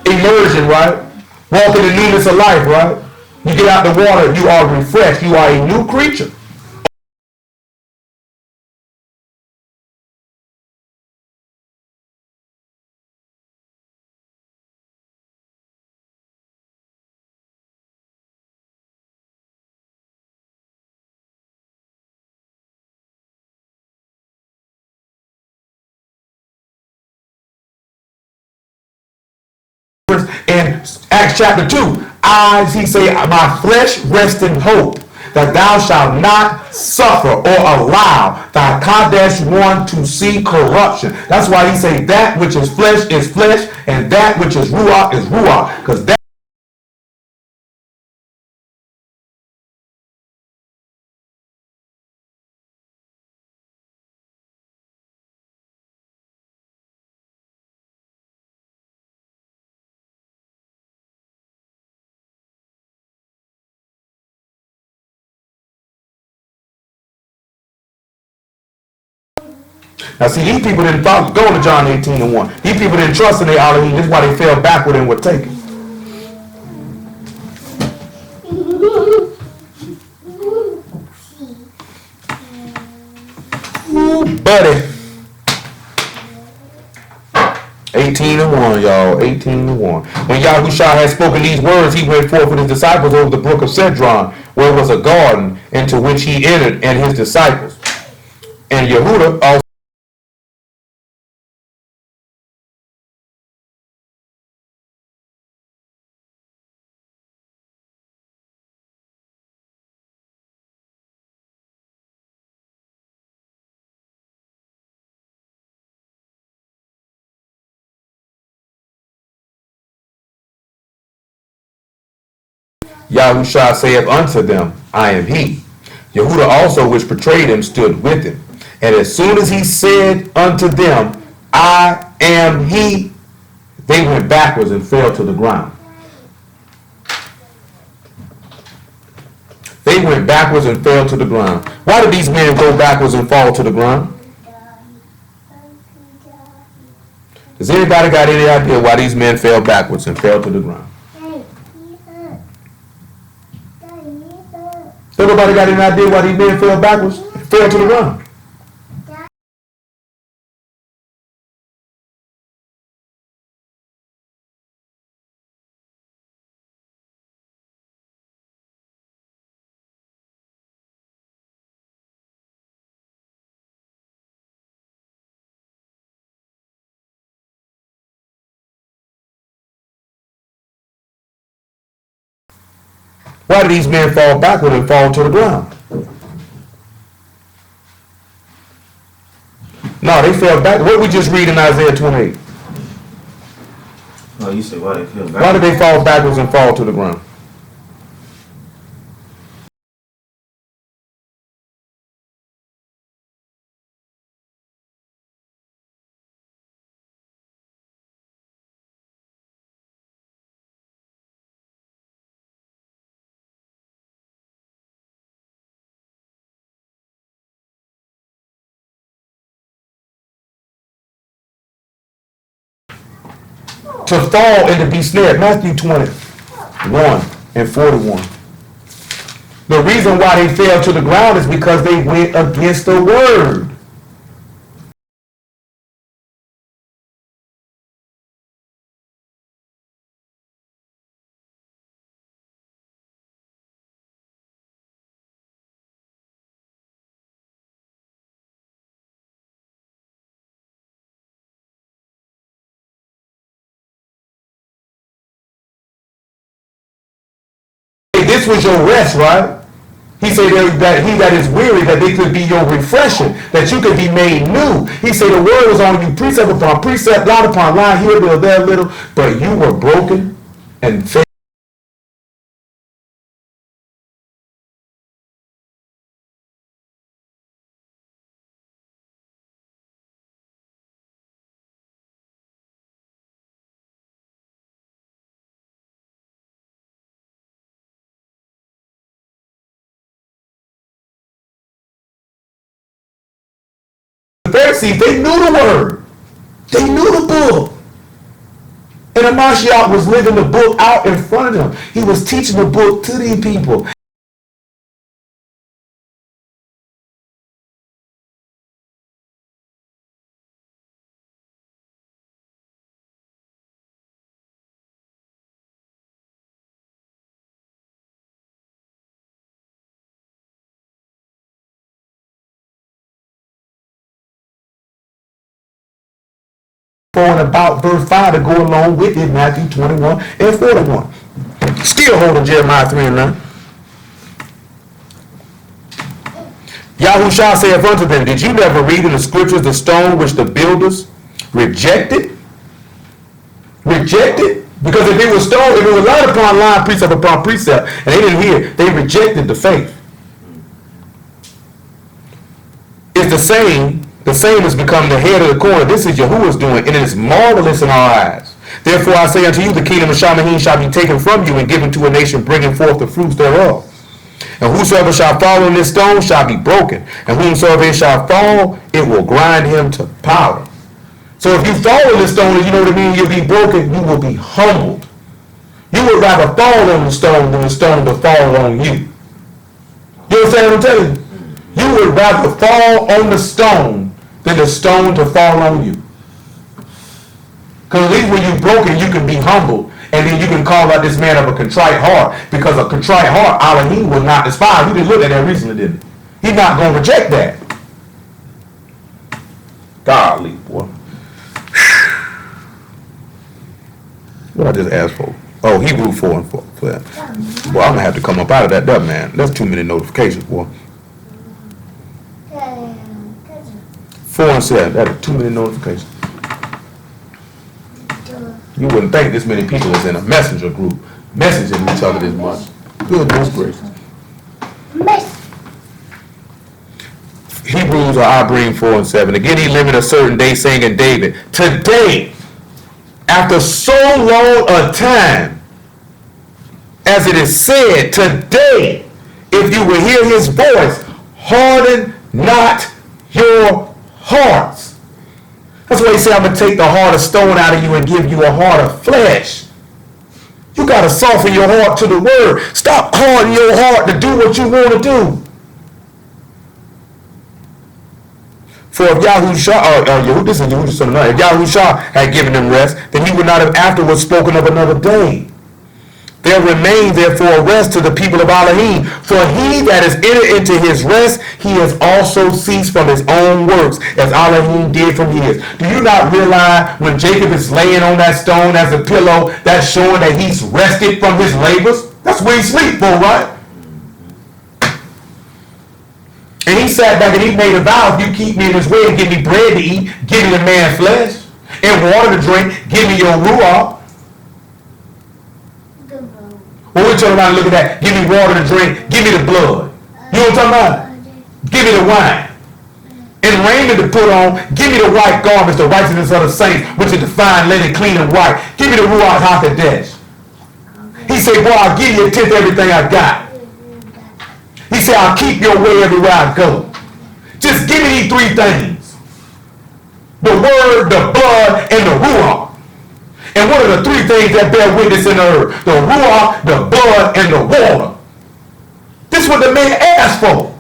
immersion, right? Walking in newness of life, right? You get out the water, you are refreshed, you are a new creature. In Acts chapter 2, he say, my flesh rests in hope that thou shalt not suffer or allow thy Kadesh one to see corruption. That's why he say that which is flesh, and that which is ruach, because that now see, these people didn't go to John 18:1. These people didn't trust in their Alahym. This is why they fell backward and were taken. Ooh, buddy. 18:1, y'all. 18:1. When Yahushua had spoken these words, he went forth with his disciples over the brook of Cedron, where was a garden, into which he entered, and his disciples. And Yehuda also Yahushua saith unto them, I am he. Yehuda also, which betrayed him, stood with him. And as soon as he said unto them, I am he, they went backwards and fell to the ground. They went backwards and fell to the ground. Why did these men go backwards and fall to the ground? Does anybody got any idea why these men fell backwards and fell to the ground? Nobody got any idea why these men fell backwards and fell to the ground? Why did these men fall backward and fall to the ground? No, they fell back. What we just read in Isaiah 28? Oh, you say why they fell back? Why did they fall backwards and fall to the ground? To fall and to be snared. Matthew 21 and 41. The reason why they fell to the ground is because they went against the word. This was your rest, right? He said that he that is weary, that they could be your refreshing, that you could be made new. He said the word was on you, precept upon precept, line upon line, here a little, there a little, but you were broken and failed. The Pharisees, they knew the word. They knew the book. And Amashiach was living the book out in front of them. He was teaching the book to these people. Going about verse 5 to go along with it, Matthew 21 and 41. Still holding Jeremiah 3 and 9. Yahushua saith unto them, did you never read in the scriptures the stone which the builders rejected? Rejected? Because if it was stone, if it was line upon line, precept upon precept, and they didn't hear, they rejected the faith. It's the same has become the head of the corner. This is Yahuwah's doing, and it is marvelous in our eyes. Therefore I say unto you, the kingdom of Shamahin shall be taken from you and given to a nation bringing forth the fruits thereof. And whosoever shall fall on this stone shall be broken, and whomsoever it shall fall, it will grind him to powder. So if you fall on this stone, and you know what I mean, you'll be broken, you will be humbled. You would rather fall on the stone than the stone to fall on you. You understand what I'm telling you? You would rather fall on the stone than the stone to fall on you. Because at least when you're broken, you can be humbled. And then you can call out this man of a contrite heart. Because a contrite heart, Alahym will not despise. You didn't look at that recently, didn't he? He's not going to reject that. Godly, boy. What I just asked for? Oh, Hebrew 4 and 4 for that. Boy, I'm going to have to come up out of that, man. That's too many notifications, boy. 4 and 7, that's too many notifications. You wouldn't think this many people is in a messenger group messaging each other this much. Goodness gracious. Hebrews or I bring 4 and 7. Again he limited a certain day, saying in David, today, after so long a time, as it is said, today, if you will hear his voice, harden not your hearts. That's why he said, I'm going to take the heart of stone out of you and give you a heart of flesh. You got to soften your heart to the word. Stop hardening your heart to do what you want to do. For if Yahushua, this is Yahushua son of Nun, if Yahushua had given them rest, then he would not have afterwards spoken of another day. There remains therefore a rest to the people of Alahym. For he that is entered into his rest, he has also ceased from his own works, as Alahym did from his. Do you not realize when Jacob is laying on that stone as a pillow, that's showing that he's rested from his labors? That's where he sleep for, right? And he sat back and he made a vow, if you keep me in his way and give me bread to eat, give me the man's flesh, and water to drink, give me your ruach. When we turn around and look at that, give me water to drink, give me the blood. You know what I'm talking about? Give me the wine. And raiment to put on, give me the white garments, the righteousness of the saints, which is defined, linen, clean and white. Give me the ruach hakodesh. He said, boy, I'll give you a tenth of everything I got. He said, I'll keep your way everywhere I go. Just give me these three things. The word, the blood, and the ruach. And what are the three things that bear witness in the earth? The ruach, the blood, and the water. This is what the man asked for.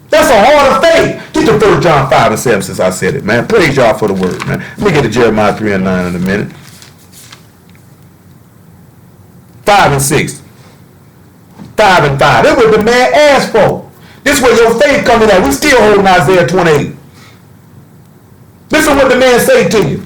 That's a heart of faith. Get to 1 John 5 and 7 since I said it, man. Praise y'all for the word, man. Let me get to Jeremiah 3 and 9 in a minute. 5 and 6. 5 and 5. That's what the man asked for. This is where your faith coming at. We still holding Isaiah 28. Listen what the man say to you.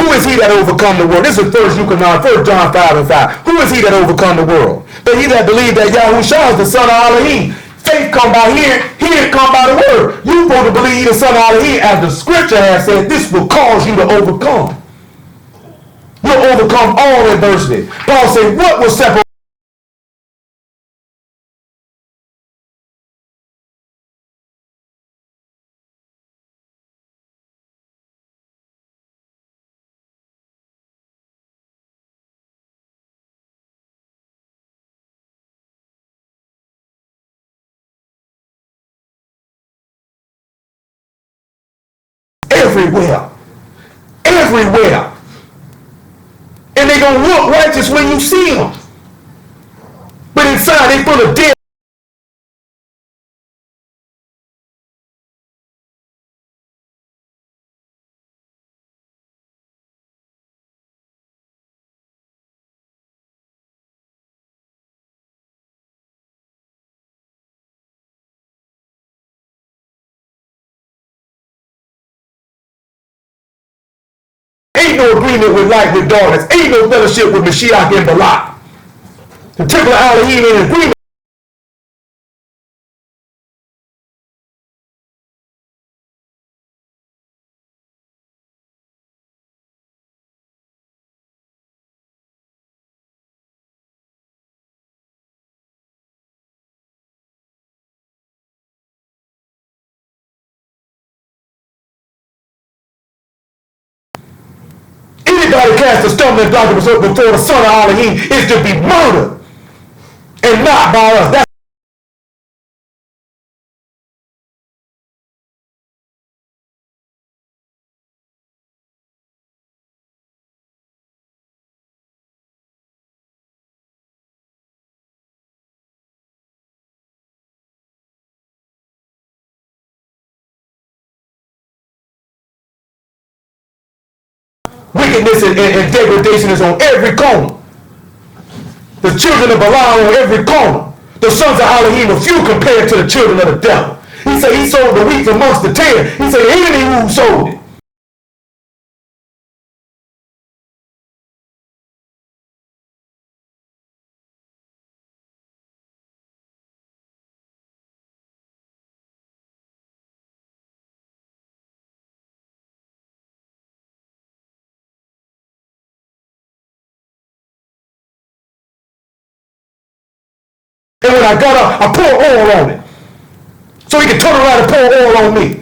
Who is he that overcome the world? This is 1 John 5 and 5. Who is he that overcome the world? But he that believed that Yahushua is the son of Alahym. Faith come by hearing, hearing come by the word. You supposed to believe the son of Alahym, as the scripture has said, this will cause you to overcome. You'll overcome all adversity. Paul said, what will separate everywhere? Everywhere. And they gonna look righteous when you see them. But inside they full of dead. Ain't no agreement with light with darkness. Ain't no fellowship with Mashiach and Balak. The temple of Alahym in agreement. Anybody cast a stumbling block before the son of Alahym is to be murdered. And not by us. That's wickedness and degradation is on every corner. The children of Balaam on every corner. The sons of Alahym are few compared to the children of the devil. He said he sold the wheat amongst the tares. He said the enemy who sold it. And when I got up, I poured oil on it. So he could turn around and pour oil on me.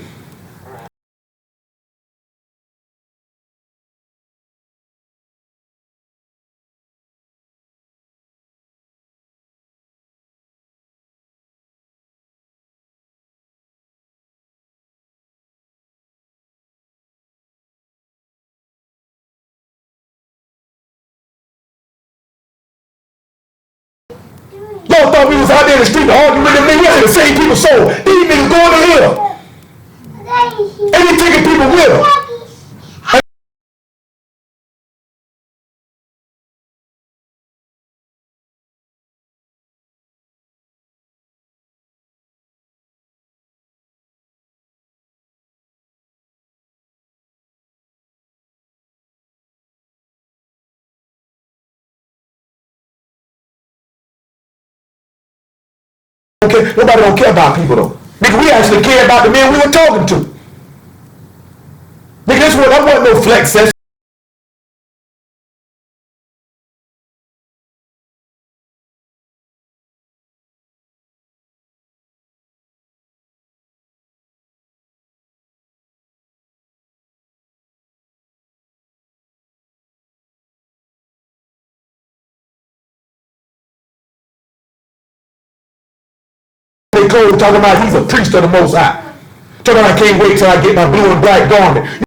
Y'all thought we was out there in the street arguing with them niggas. We had the same people sold. These niggas going to hell. And they taking people with them. care. Nobody don't care about people though. Nigga, we actually care about the men we were talking to. Nigga, this one, I wasn't no flex session. They go talking about he's a priest of the Most High. Talking about I can't wait till I get my blue and black garment.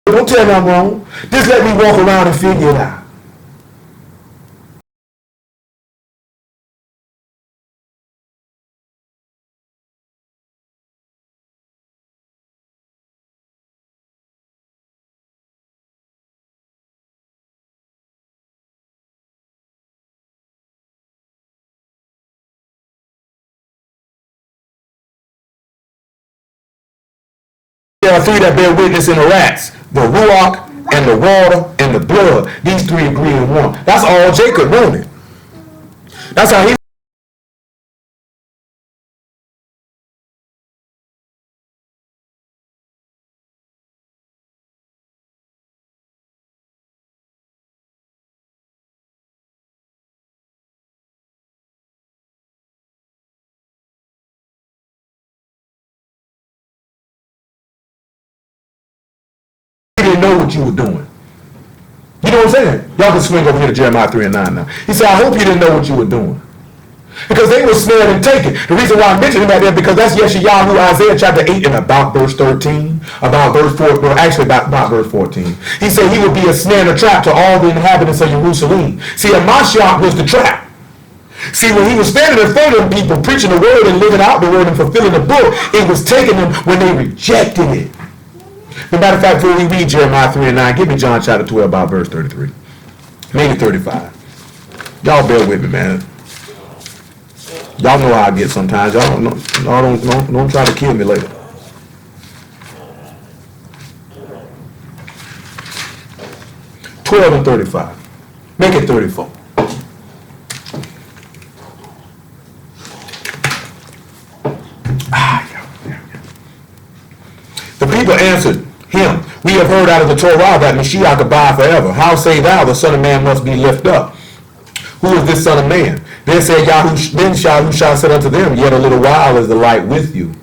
Don't tell me I'm wrong. Just let me walk around and figure it out. There are three that bear witness in the rats. The ruach and the water and the blood. These three agree in one. That's all Jacob wanted. That's how he didn't know what you were doing. You know what I'm saying? Y'all can swing over here to Jeremiah 3 and 9 now. He said, I hope you didn't know what you were doing. Because they were snared and taken. The reason why I'm mentioning that is because that's Yeshayahu, Isaiah chapter 8 and about verse 13, about verse 4, well actually about verse 14. He said he would be a snare and a trap to all the inhabitants of Jerusalem. See, a Mashiach was the trap. See, when he was standing in front of them people preaching the word and living out the word and fulfilling the book, it was taking them when they rejected it. As a matter of fact, before we read Jeremiah 3 and 9, give me John chapter 12 about verse 33. Maybe 35. Y'all bear with me, man. Y'all know how I get sometimes. Y'all don't try to kill me later. $12 and 35. Make it 34. The people answered him, we have heard out of the Torah that Mashiach abide forever. How say thou, the Son of Man must be lifted up? Who is this Son of Man? Then said Yahushua, then Yahushua said unto them, yet a little while is the light with you.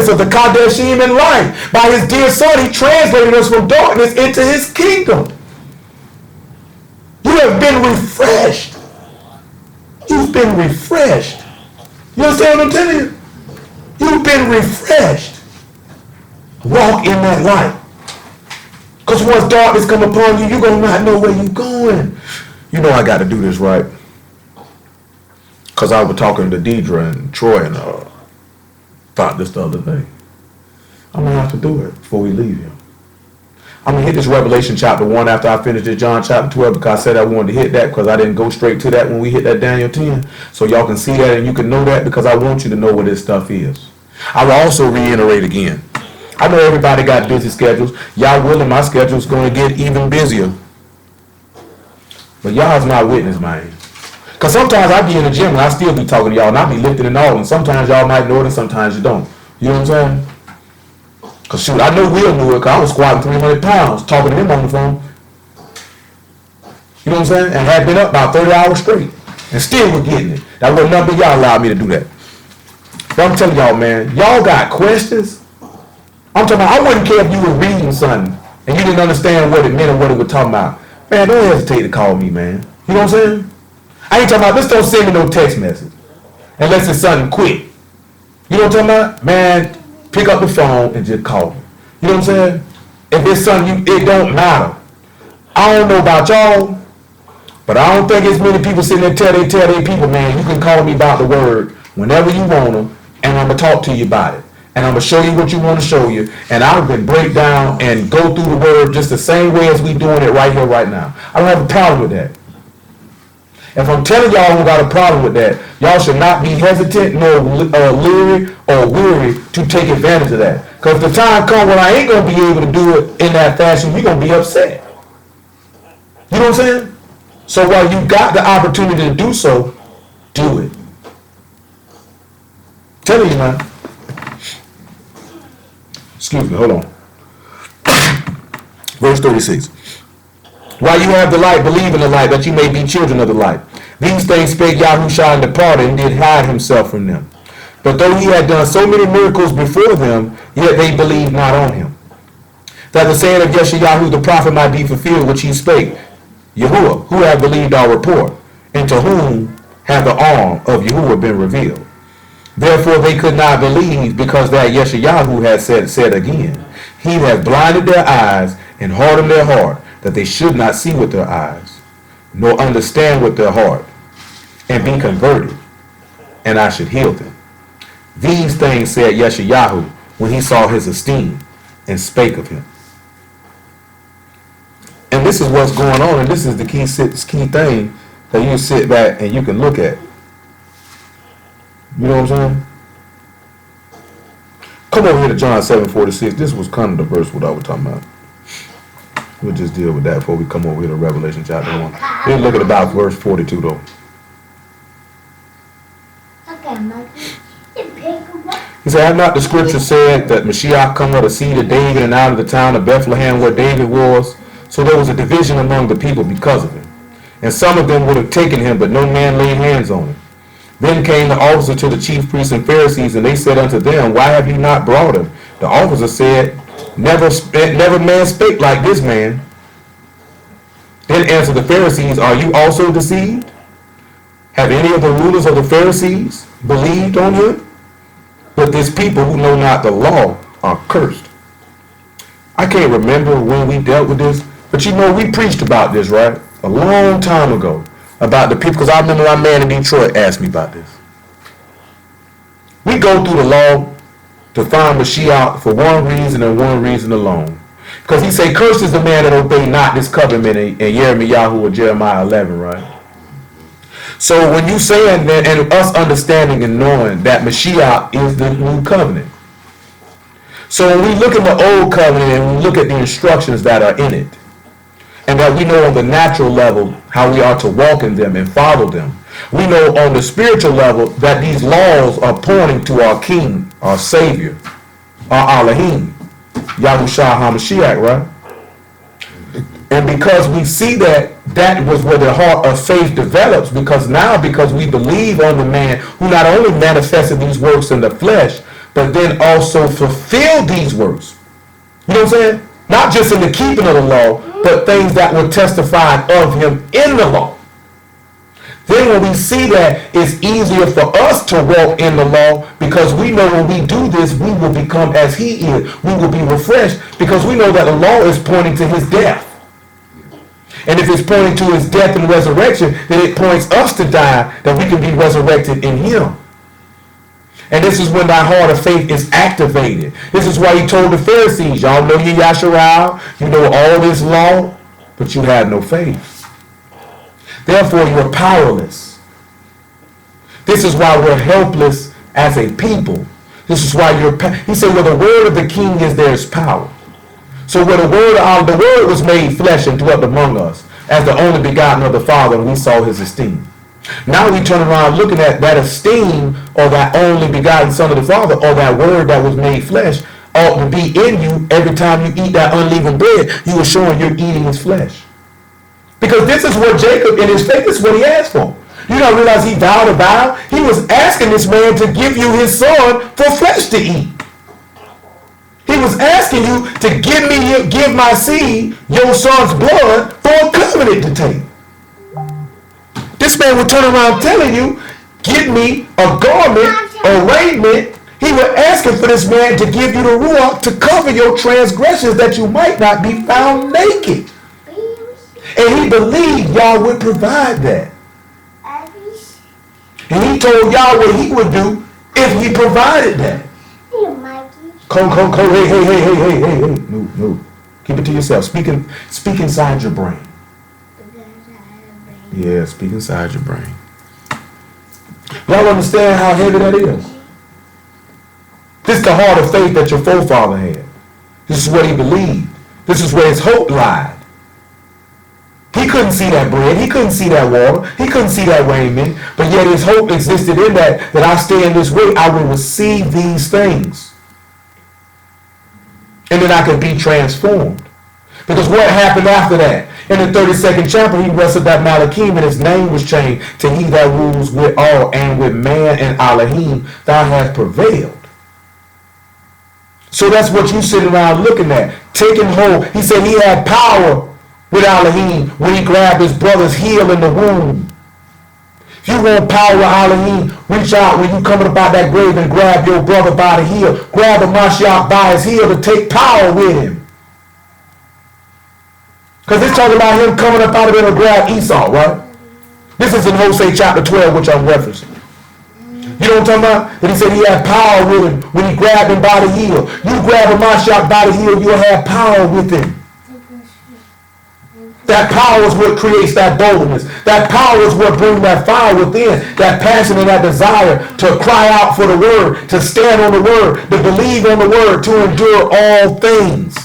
Of the Kadeshim in life. By his dear son, he translated us from darkness into his kingdom. You have been refreshed. You've been refreshed. You understand what I'm telling you? You've been refreshed. Walk in that light. Because once darkness come upon you, you're going to not know where you're going. You know I got to do this, right? Because I was talking to Deidre and Troy and about this the other day. I'm going to have to do it before we leave here. I'm going to hit this Revelation chapter 1 after I finish this John chapter 12 because I said I wanted to hit that because I didn't go straight to that when we hit that Daniel 10. So y'all can see that and you can know that because I want you to know what this stuff is. I will also reiterate again. I know everybody got busy schedules. Y'all willing, my schedule's going to get even busier. But y'all's my witness, man. Because sometimes I be in the gym and I still be talking to y'all and I be lifting and all. And sometimes y'all might know it and sometimes you don't. You know what I'm saying? Because shoot, I know Will knew it because I was squatting 300 pounds talking to him on the phone. You know what I'm saying? And had been up about 30 hours straight. And still was getting it. That wasn't nothing y'all allowed me to do that. But I'm telling y'all, man, y'all got questions? I'm talking about, I wouldn't care if you were reading something and you didn't understand what it meant and what it was talking about. Man, don't hesitate to call me, man. You know what I'm saying? I ain't talking about, just don't send me no text message. unless it's something quick. You know what I'm talking about? Man, pick up the phone and just call me. You know what I'm saying? If it's something it don't matter. I don't know about y'all, but I don't think as many people sitting there tell their people, man, you can call me about the word whenever you want to, and I'm going to talk to you about it. And I'm going to show you what you want to show you. And I can break down and go through the word just the same way as we doing it right here, right now. I don't have a problem with that. If I'm telling y'all who got a problem with that, y'all should not be hesitant, nor leery or weary to take advantage of that. Because the time comes when I ain't going to be able to do it in that fashion, you're going to be upset. You know what I'm saying? So while you got the opportunity to do so, do it. Tell you, man. Excuse me, hold on. Verse 36. While you have the light, believe in the light, that you may be children of the light. These things spake Yahushua and departed, and did hide himself from them. But though he had done so many miracles before them, yet they believed not on him. That the saying of Yeshayahu the prophet might be fulfilled, which he spake, Yahuwah, who have believed our report, and to whom hath the arm of Yahuwah been revealed. Therefore they could not believe, because that Yeshayahu had said again, he hath blinded their eyes and hardened their heart, that they should not see with their eyes, nor understand with their heart, and be converted, and I should heal them. These things said Yeshayahu when he saw his esteem, and spake of him. And this is what's going on, and this is the key thing that you sit back and you can look at. You know what I'm saying? Come over here to John 7:46. This was kind of the verse what I was talking about. We'll just deal with that before we come over here to Revelation chapter 1. We'll look at about verse 42 though. He said, have not the scripture said that Mashiach come of the seed of David and out of the town of Bethlehem where David was? So there was a division among the people because of him. And some of them would have taken him, but no man laid hands on him. Then came the officer to the chief priests and Pharisees, and they said unto them, why have you not brought him? The officer said, Never man spake like this man. Then answered the Pharisees, are you also deceived? Have any of the rulers of the Pharisees believed on him? But this people who know not the law are cursed. I can't remember when we dealt with this, but you know we preached about this, right? A long time ago. About the people, because I remember my man in Detroit asked me about this. We go through the law to find Mashiach for one reason and one reason alone. Because he say, cursed is the man that obey not this covenant in Jeremiah or Jeremiah 11, right? So when you saying that, and us understanding and knowing that Mashiach is the new covenant. So when we look at the old covenant and we look at the instructions that are in it, and that we know on the natural level how we are to walk in them and follow them, we know on the spiritual level that these laws are pointing to our King, our Savior, our Alahym, Yahushua HaMashiach, right? And because we see that, that was where the heart of faith develops, because we believe on the man who not only manifested these works in the flesh, but then also fulfilled these works. You know what I'm saying? Not just in the keeping of the law, but things that were testified of him in the law. Then when we see that, it's easier for us to walk in the law, because we know when we do this, we will become as he is. We will be refreshed, because we know that the law is pointing to his death. And if it's pointing to his death and resurrection, then it points us to die, that we can be resurrected in him. And this is when that heart of faith is activated. This is why he told the Pharisees, y'all know you Yasharal, you know all this law, but you have no faith. Therefore, you're powerless. This is why we're helpless as a people. This is why he said, where the word of the king is, there is power. So where the word was made flesh and dwelt among us, as the only begotten of the Father, and we saw his esteem. Now we turn around looking at that esteem, or that only begotten Son of the Father, or that word that was made flesh, ought to be in you every time you eat that unleavened bread. You are showing you're eating his flesh. Because this is what Jacob in his faith, this is what he asked for. You don't realize he vowed a vow? He was asking this man to give you his son for flesh to eat. He was asking you to give my seed, your son's blood, for a covenant to take. This man would turn around telling you, get me a garment, a raiment. He was asking for this man to give you the ruach to cover your transgressions that you might not be found naked. And he believed y'all would provide that. And he told y'all what he would do if he provided that. Come, hey. No. Keep it to yourself. Speak inside your brain. Yeah, speak inside your brain. Y'all understand how heavy that is? This is the heart of faith that your forefather had. This is what he believed. This is where his hope lied. He couldn't see that bread. He couldn't see that water. He couldn't see that raiment. But yet his hope existed in that I stay in this way. I will receive these things. And then I could be transformed. Because what happened after that? In the 32nd chapter, he wrestled that Alahym, and his name was changed to he that rules with all, and with man and Alahym, thou hast prevailed. So that's what you sitting around looking at. Taking hold. He said he had power with Alahym when he grabbed his brother's heel in the womb. If you want power with Alahym, reach out when you coming about that grave and grab your brother by the heel. Grab the Mashiach by his heel to take power with him. Because it's talking about him coming up out of it and grab Esau, right? This is in Hosea chapter 12, which I'm referencing. You know what I'm talking about? That he said he had power with him when he grabbed him by the heel. You grab a Mashiach by the heel, you'll have power with him. That power is what creates that boldness. That power is what brings that fire within, that passion and that desire to cry out for the word, to stand on the word, to believe on the word, to endure all things.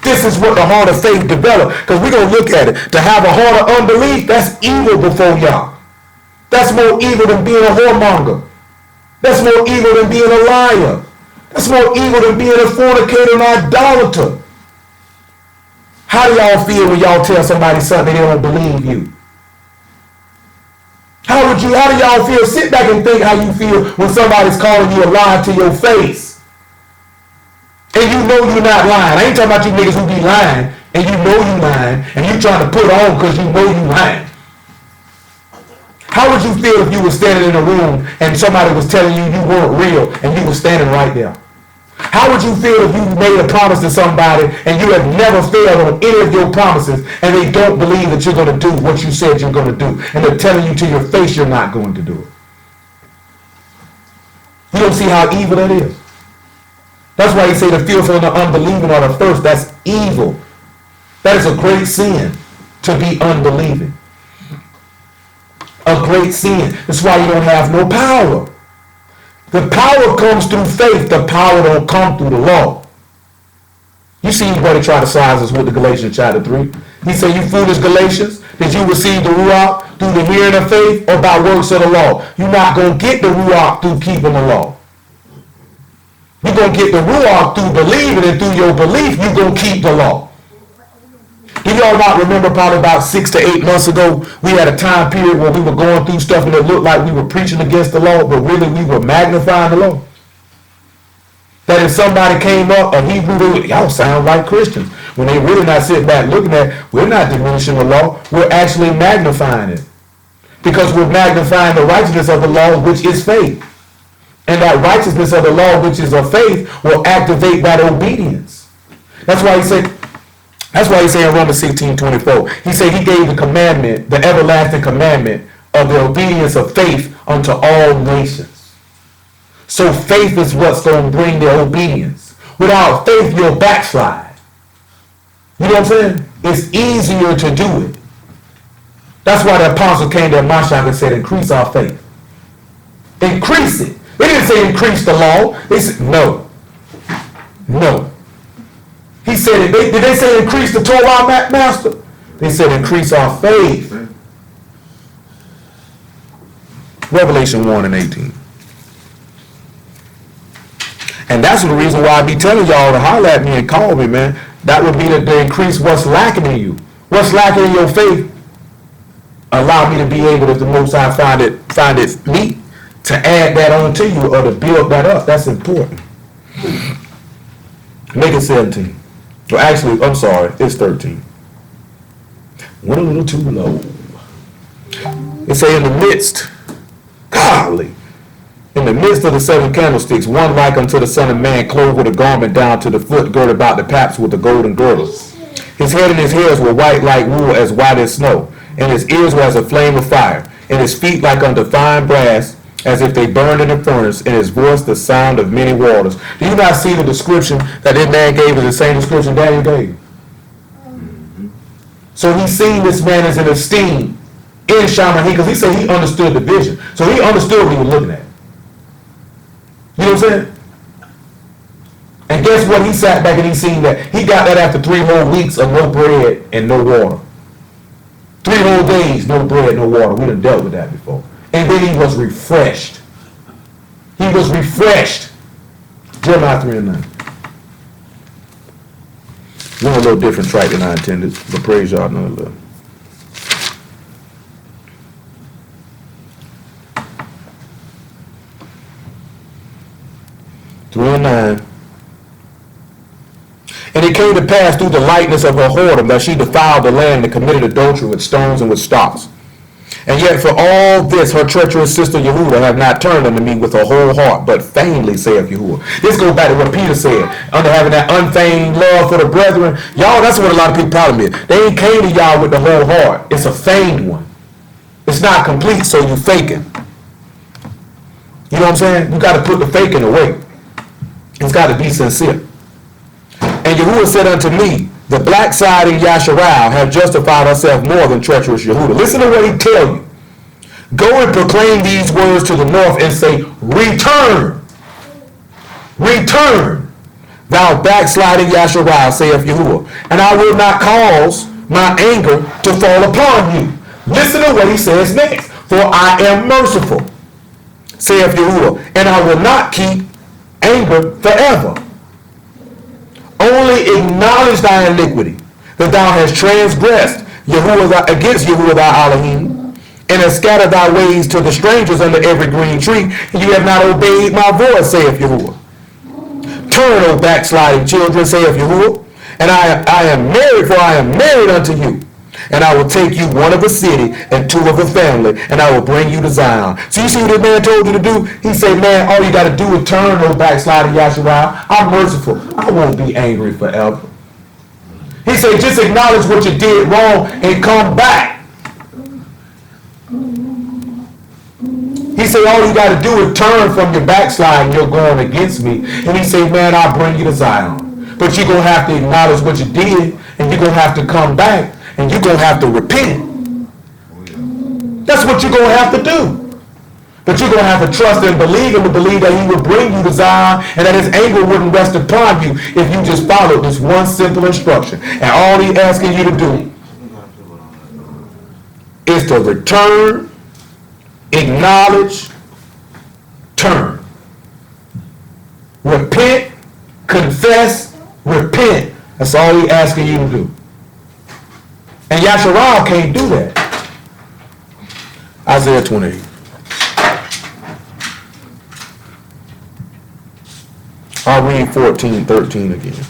This is what the heart of faith developed. Because we're going to look at it. To have a heart of unbelief, that's evil before y'all. That's more evil than being a whoremonger. That's more evil than being a liar. That's more evil than being a fornicator and idolater. How do y'all feel when y'all tell somebody something they don't believe you? How do y'all feel? Sit back and think how you feel when somebody's calling you a lie to your face. And you know you're not lying. I ain't talking about you niggas who be lying and you know you lying and you trying to put on because you know you lying. How would you feel if you were standing in a room and somebody was telling you you weren't real and you were standing right there? How would you feel if you made a promise to somebody and you have never failed on any of your promises and they don't believe that you're going to do what you said you're going to do and they're telling you to your face you're not going to do it? You don't see how evil that is? That's why he say the fearful and the unbelieving are the first. That's evil. That is a great sin to be unbelieving. A great sin. That's why you don't have no power. The power comes through faith. The power don't come through the law. You see your brother try to size us with the Galatians chapter 3. He said, you foolish Galatians, did you receive the Ruach through the hearing of faith or by works of the law? You're not going to get the Ruach through keeping the law. You're going to get the Ruach through believing, and through your belief, you're going to keep the law. Do y'all not remember probably about 6 to 8 months ago, we had a time period where we were going through stuff and it looked like we were preaching against the law, but really we were magnifying the law? That if somebody came up, a Hebrew, y'all sound like Christians. When they really not sitting back looking at, we're not diminishing the law, we're actually magnifying it. Because we're magnifying the righteousness of the law, which is faith. And that righteousness of the law, which is of faith, will activate that obedience. That's why he said in Romans 16:24, he said he gave the commandment, the everlasting commandment of the obedience of faith unto all nations. So faith is what's going to bring the obedience. Without faith, you'll backslide. You know what I'm saying? It's easier to do it. That's why the apostle came to Mashiach and said, increase our faith. Increase it. They didn't say increase the law. They said, no. No. He said, did they say increase the Torah, master? They said increase our faith. Revelation 1:18. And that's the reason why I be telling y'all to holler at me and call me, man. That would be to increase what's lacking in you. What's lacking in your faith, allow me to be able, if the Most High find it meet, to add that on to you or to build that up. That's important. Make it 17. Well, actually, I'm sorry, it's 13. Went a little too low. It say in the midst in the midst of the 7 candlesticks, one like unto the Son of Man, clothed with a garment down to the foot, girded about the paps with a golden girdle. His head and his hairs were white like wool, as white as snow, and his ears were as a flame of fire, and his feet like unto fine brass, as if they burned in a furnace, and his voice the sound of many waters. Do you not see the description that this man gave is the same description Daniel gave? So he's seen this man as an esteem in Shaman, because he said he understood the vision. So he understood what he was looking at. You know what I'm saying? And guess what? He sat back and he seen that. He got that after 3 whole weeks of no bread and no water. 3 whole days, no bread, no water. We done dealt with that before. And then he was refreshed. He was refreshed. Jeremiah 3:9. Went a little different track than I intended, but praise y'all nonetheless. Three and 9. And it came to pass through the lightness of her whoredom that she defiled the land and committed adultery with stones and with stocks. And yet for all this her treacherous sister Yehuda have not turned unto me with her whole heart, but feignedly, saith Yahuwah. This goes back to what Peter said, under having that unfeigned love for the brethren. Y'all, that's what a lot of people problem is. They ain't came to y'all with the whole heart. It's a feigned one. It's not complete, so you faking. You know what I'm saying? You got to put the faking away. It's got to be sincere. And Yahuwah said unto me, the black side in Yasharal have justified herself more than treacherous Yehuda. Listen to what he tell you. Go and proclaim these words to the north and say, return. Return, thou backsliding Yasharal, saith Yahuwah, and I will not cause my anger to fall upon you. Listen to what he says next. For I am merciful, saith Yahuwah, and I will not keep anger forever. Only acknowledge thy iniquity, that thou hast transgressed against Yahuwah thy Alahym, and hast scattered thy ways to the strangers under every green tree, and you have not obeyed my voice, saith Yahuwah. Turn, O backsliding children, saith Yahuwah, and I am married, for I am married unto you. And I will take you 1 of a city and 2 of a family, and I will bring you to Zion. So you see what this man told you to do? He said, man, all you got to do is turn, no backsliding Yasharal. I'm merciful. I won't be angry forever. He said, just acknowledge what you did wrong and come back. He said, all you got to do is turn from your backsliding, you're going against me. And he said, man, I'll bring you to Zion. But you're going to have to acknowledge what you did, and you're going to have to come back. And you're going to have to repent. That's what you're going to have to do. But you're going to have to trust and believe him to believe that he will bring you to Zion and that his anger wouldn't rest upon you if you just followed this one simple instruction. And all he's asking you to do is to return, acknowledge, turn. Repent, confess, repent. That's all he's asking you to do. And Yasharal can't do that. Isaiah 28. I'll read 14:13 again.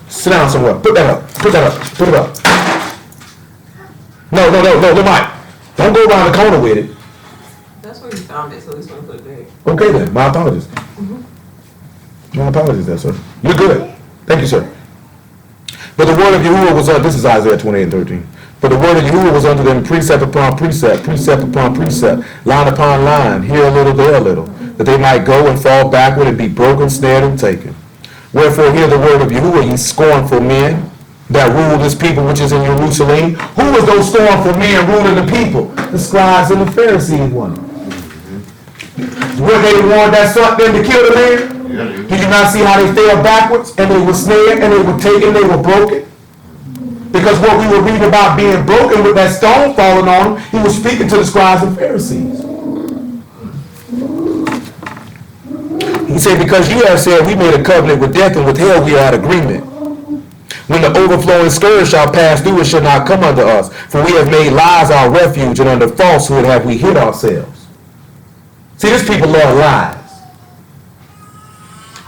Sit down somewhere. Put that up. Put that up. Put it up. No, Mike. Don't go around the corner with it. That's where you found it, so he's gonna put it back. Okay then. My apologies. My apologies there, sir. You're good. Thank you, sir. But the word of Yahuwah was this is Isaiah 28:13. But the word of Yahuwah was unto them precept upon precept, precept upon precept, line upon line, here a little, there a little, that they might go and fall backward and be broken, snared, and taken. Wherefore hear the word of Yahuwah, ye scornful men that rule this people which is in Jerusalem. Who was those scornful men ruling the people? The scribes and the Pharisees one. Were they the one that sought them to kill the man? Did you not see how they fell backwards and they were snared and they were taken, they were broken? Because what we were reading about being broken with that stone falling on him, he was speaking to the scribes and Pharisees. He said, because you have said we made a covenant with death and with hell we are at agreement. When the overflowing scourge shall pass through, it shall not come unto us. For we have made lies our refuge, and under falsehood have we hid ourselves. See, these people love lies.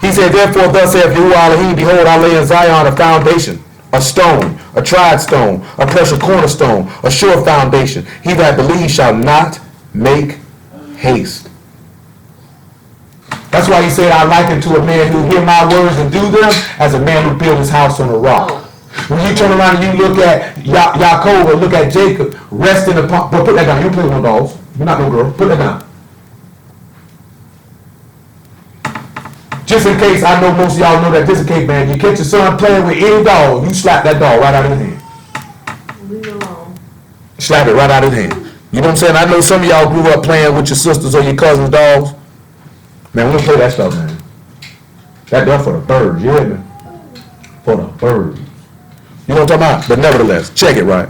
He said, therefore, thus saith Yahuwah Alahym, behold, I lay in Zion a foundation, a stone, a tried stone, a precious cornerstone, a sure foundation. He that believes shall not make haste. That's why he said, I liken to a man who hear my words and do them as a man who built his house on a rock. When you turn around and you look at Yaakov or look at Jacob resting upon, but put that down. You play with no dolls. You're not no girl. Put that down. Just in case, I know most of y'all know that this is a caveman. You catch your son playing with any doll, you slap that doll right out of his hand. Leave it alone. Slap it right out of his hand. You know what I'm saying? I know some of y'all grew up playing with your sisters or your cousins' dolls. Man, we don't play that stuff, man. That done for the birds, you hear me? For the birds. You know what I'm talking about? But nevertheless, check it right.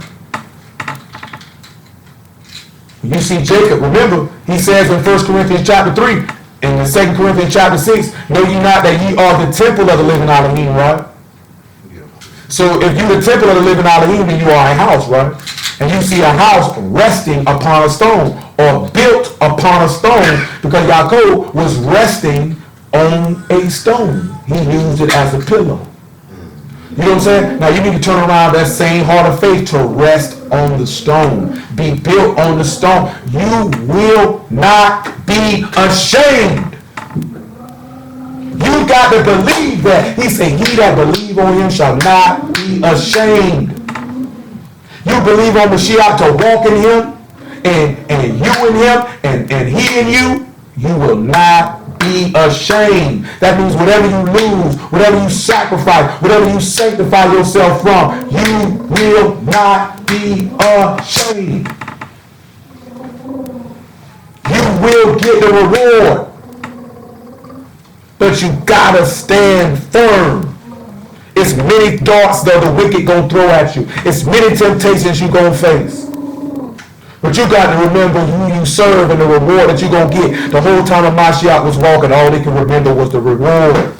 You see Jacob, remember, he says in 1 Corinthians chapter 3, in the 2 Corinthians chapter 6, know ye not that ye are the temple of the living Alahym, right? So if you the temple of the living Alahym, then you are a house, right? And you see a house resting upon a stone, or built upon a stone, because Yaakov was resting on a stone. He used it as a pillow. You know what I'm saying? Now you need to turn around that same heart of faith to rest on the stone. Be built on the stone. You will not be ashamed. You got to believe that. He said, he that believe on him shall not be ashamed. You believe on Mashiach to walk in him, and you in him, and he in you, you will not be ashamed. That means whatever you lose, whatever you sacrifice, whatever you sanctify yourself from, you will not be ashamed. You will get the reward. But you gotta stand firm. It's many darts that the wicked gonna throw at you. It's many temptations you gonna face. But you got to remember who you serve and the reward that you're going to get. The whole time of Mashiach was walking, all they could remember was the reward.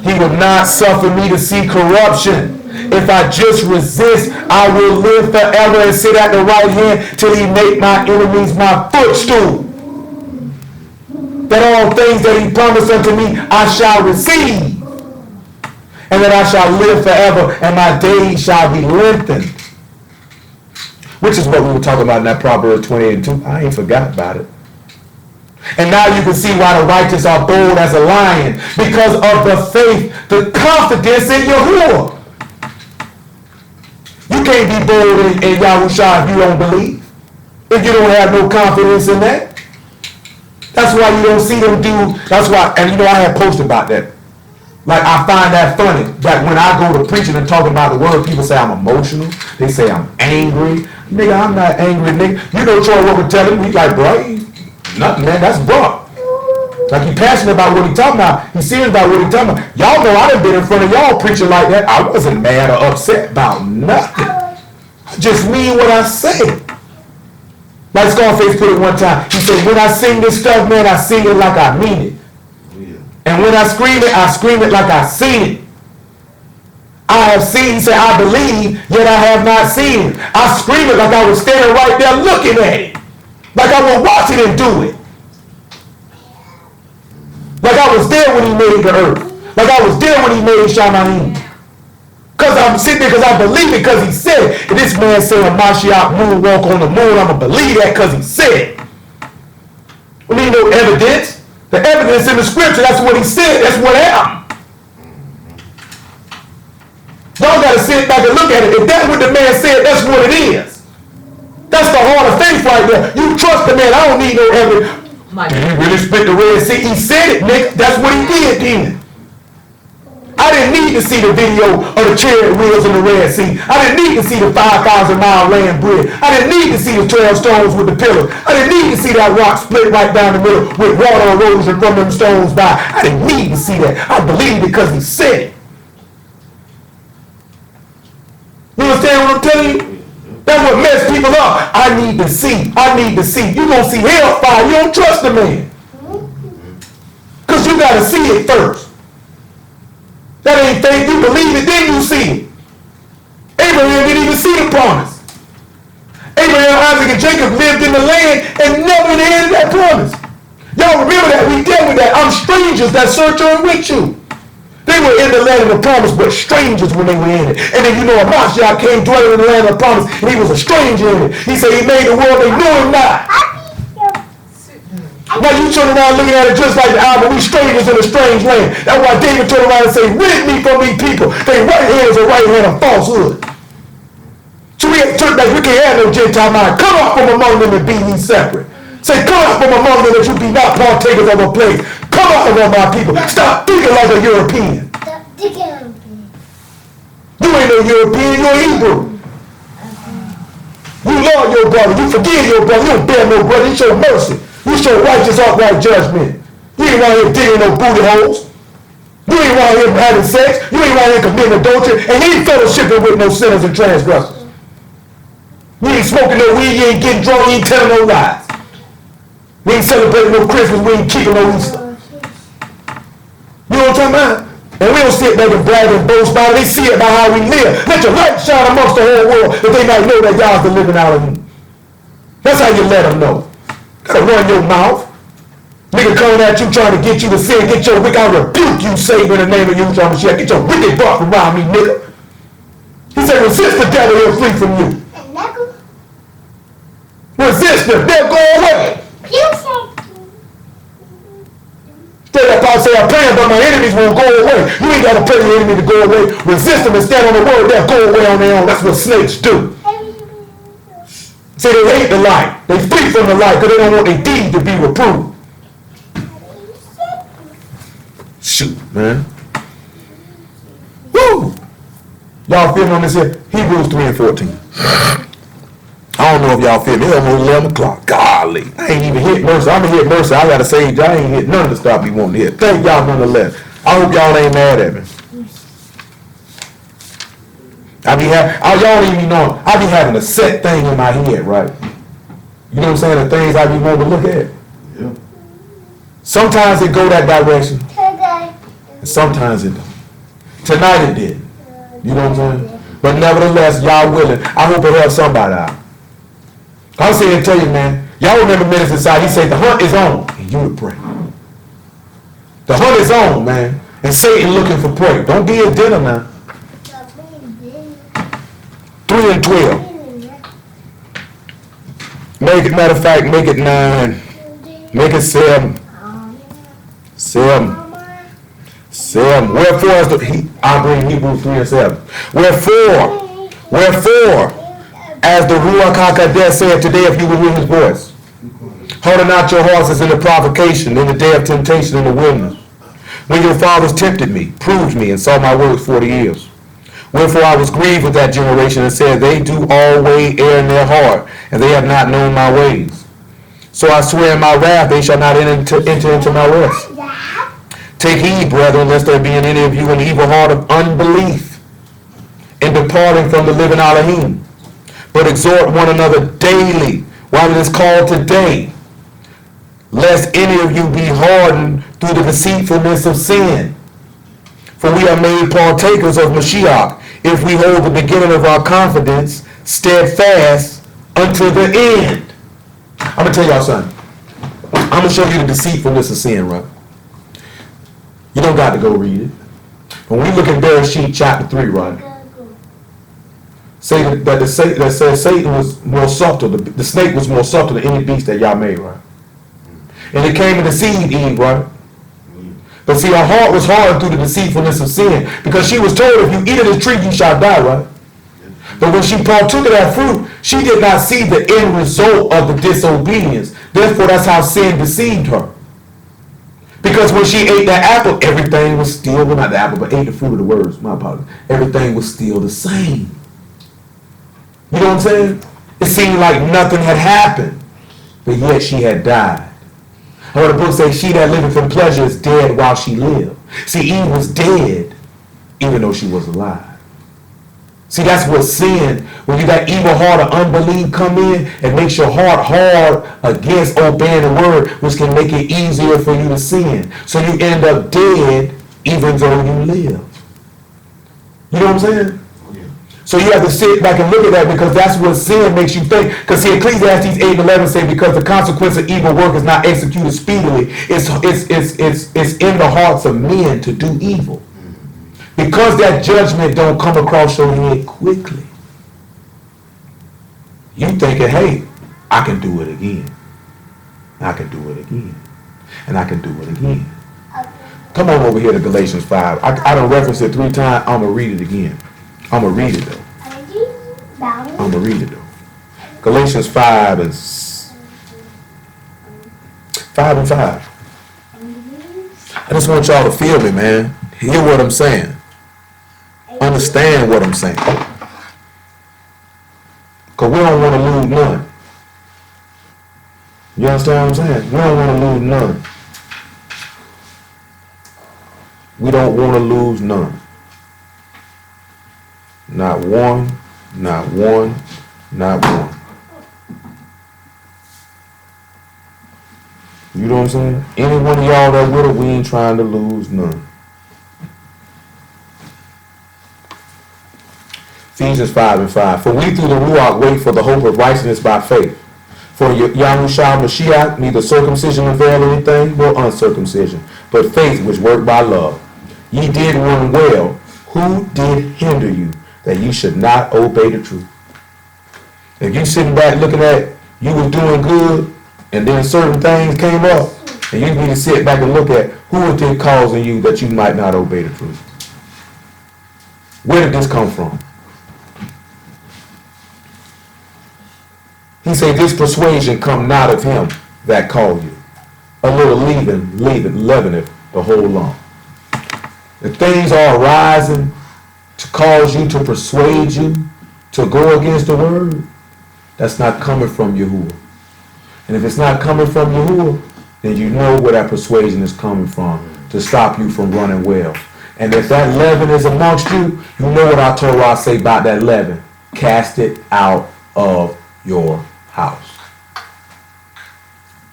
He will not suffer me to see corruption. If I just resist, I will live forever and sit at the right hand till he make my enemies my footstool. That all things that he promised unto me, I shall receive. And that I shall live forever, and my days shall be lengthened. Which is what we were talking about in that Proverbs 20:2. I ain't forgot about it. And now you can see why the righteous are bold as a lion. Because of the faith, the confidence in Yahuwah. You can't be bold in Yahushua if you don't believe. If you don't have no confidence in that. That's why you don't see them do, that's why, and you know I had posted about that. Like, I find that funny, that when I go to preaching and talking about the word, people say I'm emotional. They say I'm angry. Nigga, I'm not angry, nigga. You know Troy what we're telling me? He's like, bro, nothing, man, that's bro. Like, he passionate about what he talking about. He's serious about what he talking about. Y'all know I done been in front of y'all preaching like that. I wasn't mad or upset about nothing. I just mean what I say. Like Scarface put it one time. He said, when I sing this stuff, man, I sing it like I mean it. And when I scream it like I seen it. I have seen, he said, I believe, yet I have not seen it. I scream it like I was standing right there looking at it. Like I was watching him do it. Like I was there when he made the earth. Like I was there when he made Shamayim. Because I'm sitting there because I believe it because he said it. And this man said a Mashiach moonwalk on the moon. I'm going to believe that because he said it. We need no evidence. The evidence in the scripture, that's what he said. That's what happened. Y'all got to sit back and look at it. If that's what the man said, that's what it is. That's the heart of faith right there. You trust the man. I don't need no evidence. Did he really split the Red Sea? He said it, Nick. That's what he did then. I didn't need to see the video of the chariot wheels in the Red Sea. I didn't need to see the 5,000-mile land bridge. I didn't need to see the 12 stones with the pillars. I didn't need to see that rock split right down the middle with water erosion from them stones by. I didn't need to see that. I believed it because he said it. You understand what I'm telling you? That's what messed people up. I need to see. I need to see. You're going to see hellfire. You don't trust the man. Because you got to see it first. That ain't faith. You believe it, then you see it. Abraham didn't even see the promise. Abraham, Isaac, and Jacob lived in the land and never inherited that promise. Y'all remember that? We dealt with that. I'm strangers that sojourn with you. They They were in the land of the promise, but strangers when they were in it. And then you know, Mashiach came dwelling in the land of the promise, and he was a stranger in it. He said he made the world, they knew him not. Now you turn around looking at it just like the album, we strangers in a strange land. That's why David turned around and said, rid me from these people. Their right hand is a right hand of falsehood. So we have turned back, we can't have no Gentile mind. Come up from among them and be ye separate. Say, come up from among them that you be not partakers of a place. Come out among my people. Stop thinking like a European. You ain't no European, you're Hebrew. You love your brother, you forgive your brother, you don't bear no brother, you show mercy. You show righteous, upright judgment. You ain't around here digging no booty holes. You ain't around here having sex. You ain't around here committing adultery. And you ain't fellowshipping with no sinners and transgressors. You ain't smoking no weed, you ain't getting drunk, you ain't telling no lies. We ain't celebrating no Christmas, we ain't keeping no Easter. You know what I'm talking about? And we don't sit back and brag and boast about it. They see it by how we live. Let your light shine amongst the whole world that they might know that y'all's the living out of you. That's how you let them know. Gotta run your mouth. Nigga coming at you trying to get you to sin. Get your wicked, I rebuke you, Savior, in the name of Yeshua Mashiach. Get your wicked butt from around me, nigga. He said, resist the devil, he'll flee from you. Resist him, they'll go away. Straight up, I say, I'm praying, but my enemies won't go away. You ain't got to pray the enemy to go away. Resist them and stand on the word. They'll go away on their own. That's what snakes do. See, they hate the light. They flee from the light because they don't want their deeds to be reproved. Shoot, man. Woo! Y'all feel me on this here? Hebrews 3 and 14. I don't know if y'all feel me. It's almost 11 o'clock. Golly. I ain't even hit mercy. I'm going to hit mercy. I got to say, I ain't hit none of the stuff you want to hit. Thank y'all nonetheless. I hope y'all ain't mad at me. Y'all don't even know, I be having a set thing in my head, right? You know what I'm saying? The things I be wanting to look at. Yeah. Sometimes it go that direction. And sometimes it don't. Tonight it did. You know what I'm saying? But nevertheless, y'all willing. I hope it helps somebody out. I'm saying to tell you, man, y'all remember minutes inside, he said the hunt is on, and you would pray. The hunt is on, man. And Satan looking for prey. Don't be a dinner now. 3 and 12. Matter of fact, make it 9. Make it 7. 7. Wherefore, I bring Hebrews 3 and 7. Wherefore, as the Ruach HaKodesh said today, if you will hear his voice, harden not your hearts as in the provocation, in the day of temptation in the wilderness, when your fathers tempted me, proved me, and saw my works 40 years. Wherefore I was grieved with that generation and said, they do always err in their heart, and they have not known my ways. So I swear in my wrath, they shall not enter into my rest. Take heed, brethren, lest there be in any of you an evil heart of unbelief in departing from the living Alahym. But exhort one another daily, while it is called today, lest any of you be hardened through the deceitfulness of sin. For we are made partakers of Mashiach, if we hold the beginning of our confidence steadfast unto the end. I'm going to tell y'all something. I'm going to show you the deceitfulness of sin, right? You don't got to go read it. When we look at Bereshit chapter 3, right? Say that says Satan was more subtle. The snake was more subtle than any beast that y'all made, right? And it came and deceived Eve, right? But see, her heart was hardened through the deceitfulness of sin, because she was told, if you eat of this tree, you shall die, right? But when she partook of that fruit, she did not see the end result of the disobedience. Therefore, that's how sin deceived her. Because when she ate that apple, everything was still, well, not the apple, but ate the fruit of the words, my apologies. Everything was still the same. You know what I'm saying? It seemed like nothing had happened, but yet she had died. I heard the book say, she that liveth in pleasure is dead while she lived. See, Eve was dead, even though she was alive. See, that's what sin, when you got evil heart of unbelief come in, it makes your heart hard against obeying the word, which can make it easier for you to sin. So you end up dead, even though you live. You know what I'm saying? So you have to sit back and look at that, because that's what sin makes you think. Because see, Ecclesiastes 8:11 say, because the consequence of evil work is not executed speedily, it's in the hearts of men to do evil. Because that judgment don't come across your head quickly. You thinking, hey, I can do it again. I can do it again. And I can do it again. Come on over here to Galatians 5. I done referenced it 3 times. I'm going to read it again. I'm going to read it though. I'm going to read it though. Galatians 5 and 5. I just want y'all to feel me, man. Hear what I'm saying. Understand what I'm saying. Because we don't want to lose none. You understand what I'm saying? We don't want to lose none. We don't want to lose none. Not one, not one, not one. You know what I'm saying? Any one of y'all that with it, we ain't trying to lose none. Ephesians 5 and 5. For we through the Ruach wait for the hope of righteousness by faith. For Yahushua Mashiach, neither circumcision avail anything, nor uncircumcision, but faith which worked by love. Ye did one well. Who did hinder you, that you should not obey the truth? If you sitting back looking at you was doing good, and then certain things came up, and you need to sit back and look at who is it causing you that you might not obey the truth. Where did this come from? He said, this persuasion come not of him that called you. A little leaveneth the whole lump. If things are arising to cause you, to persuade you, to go against the word, that's not coming from Yahuwah. And if it's not coming from Yahuwah, then you know where that persuasion is coming from to stop you from running well. And if that leaven is amongst you, you know what our Torah say about that leaven. Cast it out of your house.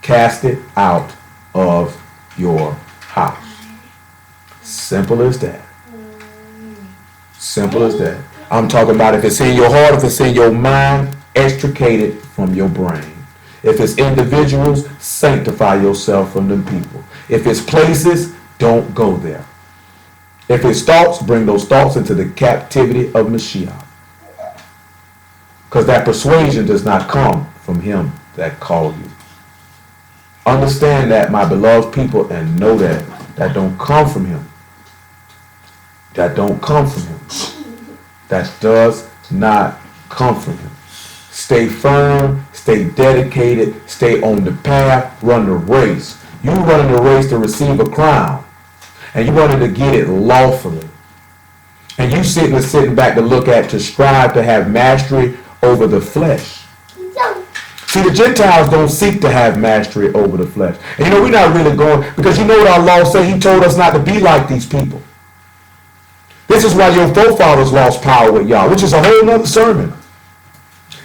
Cast it out of your house. Simple as that. Simple as that. I'm talking about if it's in your heart, if it's in your mind, extricate it from your brain. If it's individuals, sanctify yourself from them people. If it's places, don't go there. If it's thoughts, bring those thoughts into the captivity of Mashiach. Because that persuasion does not come from him that called you. Understand that, my beloved people, and know that don't come from him. That don't come from him. That does not come from him. Stay firm, stay dedicated, stay on the path, run the race. You running the race to receive a crown, and you running to get it lawfully. And you sitting back to look at, to strive to have mastery over the flesh. See, the Gentiles don't seek to have mastery over the flesh. And we're not really going, because you know what our law say, he told us not to be like these people. This is why your forefathers lost power with Yah, which is a whole nother sermon.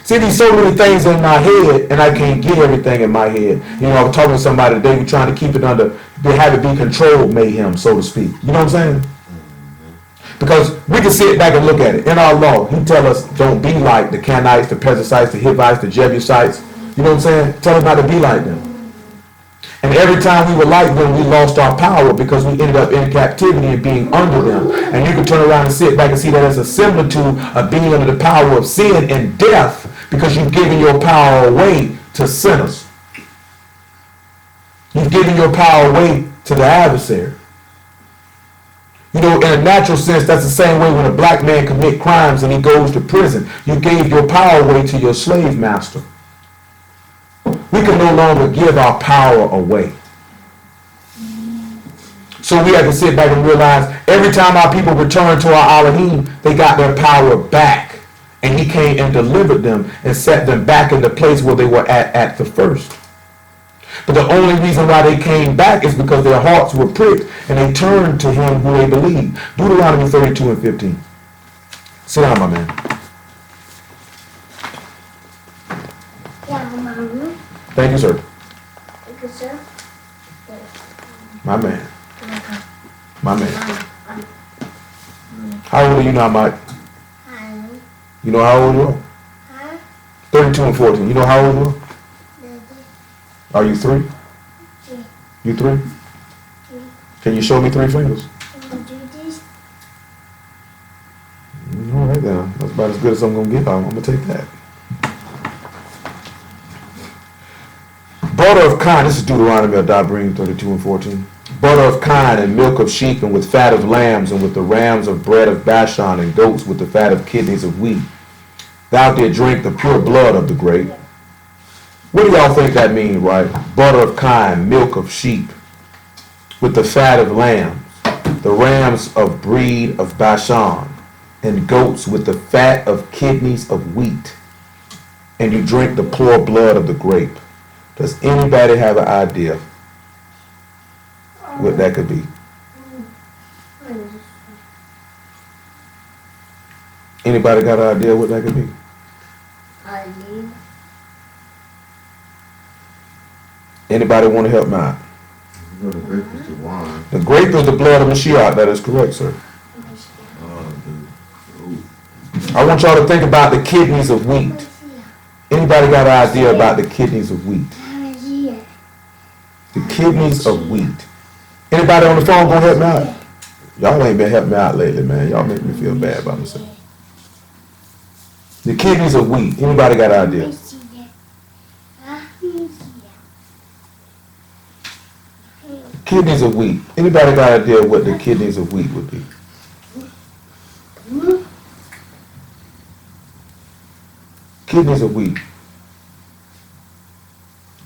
See, there's so many things in my head, and I can't get everything in my head. I was talking to somebody today, we're trying to keep it under, they have it be controlled mayhem, so to speak. You know what I'm saying? Because we can sit back and look at it. In our law, he tell us don't be like the Canaanites, the Perizzites, the Hivites, the Jebusites. You know what I'm saying? Tell us not to be like them. And every time we were like them, we lost our power because we ended up in captivity and being under them. And you can turn around and sit back and see that as a similitude of being under the power of sin and death because you've given your power away to sinners. You've given your power away to the adversary. In a natural sense, that's the same way when a black man commits crimes and he goes to prison. You gave your power away to your slave master. We can no longer give our power away. So we have to sit back and realize every time our people return to our Alahym, they got their power back. And he came and delivered them and set them back in the place where they were at the first. But the only reason why they came back is because their hearts were pricked and they turned to him who they believed. Deuteronomy 32 and 15. Sit down, my man. Thank you, sir. Thank you, sir. My man. My man. How old are you now, Mike? You know how old you are? 32 and 14. You know how old you are? Are you 3? You 3? Can you show me 3 fingers? right then. That's about as good as I'm gonna get. I'm gonna take that. Butter of kine, this is Deuteronomy of Dabrim 32 and 14. Butter of kine and milk of sheep and with fat of lambs and with the rams of bread of Bashan and goats with the fat of kidneys of wheat. Thou did drink the pure blood of the grape. What do y'all think that means, right? Butter of kine, milk of sheep with the fat of lambs, the rams of breed of Bashan, and goats with the fat of kidneys of wheat. And you drink the pure blood of the grape. Does anybody have an idea what that could be? Anybody got an idea what that could be? Anybody want to help me out? You know, the grape is the wine. The grape is the blood of Mashiach. That is correct, sir. I want y'all to think about the kidneys of wheat. Anybody got an idea about the kidneys of wheat? The kidneys of wheat. Anybody on the phone gonna help me out? Y'all ain't been helping me out lately, man. Y'all make me feel bad about myself. The kidneys of wheat. Anybody got an idea? Kidneys of wheat. Anybody got an idea what the kidneys of wheat would be? Kidneys of wheat.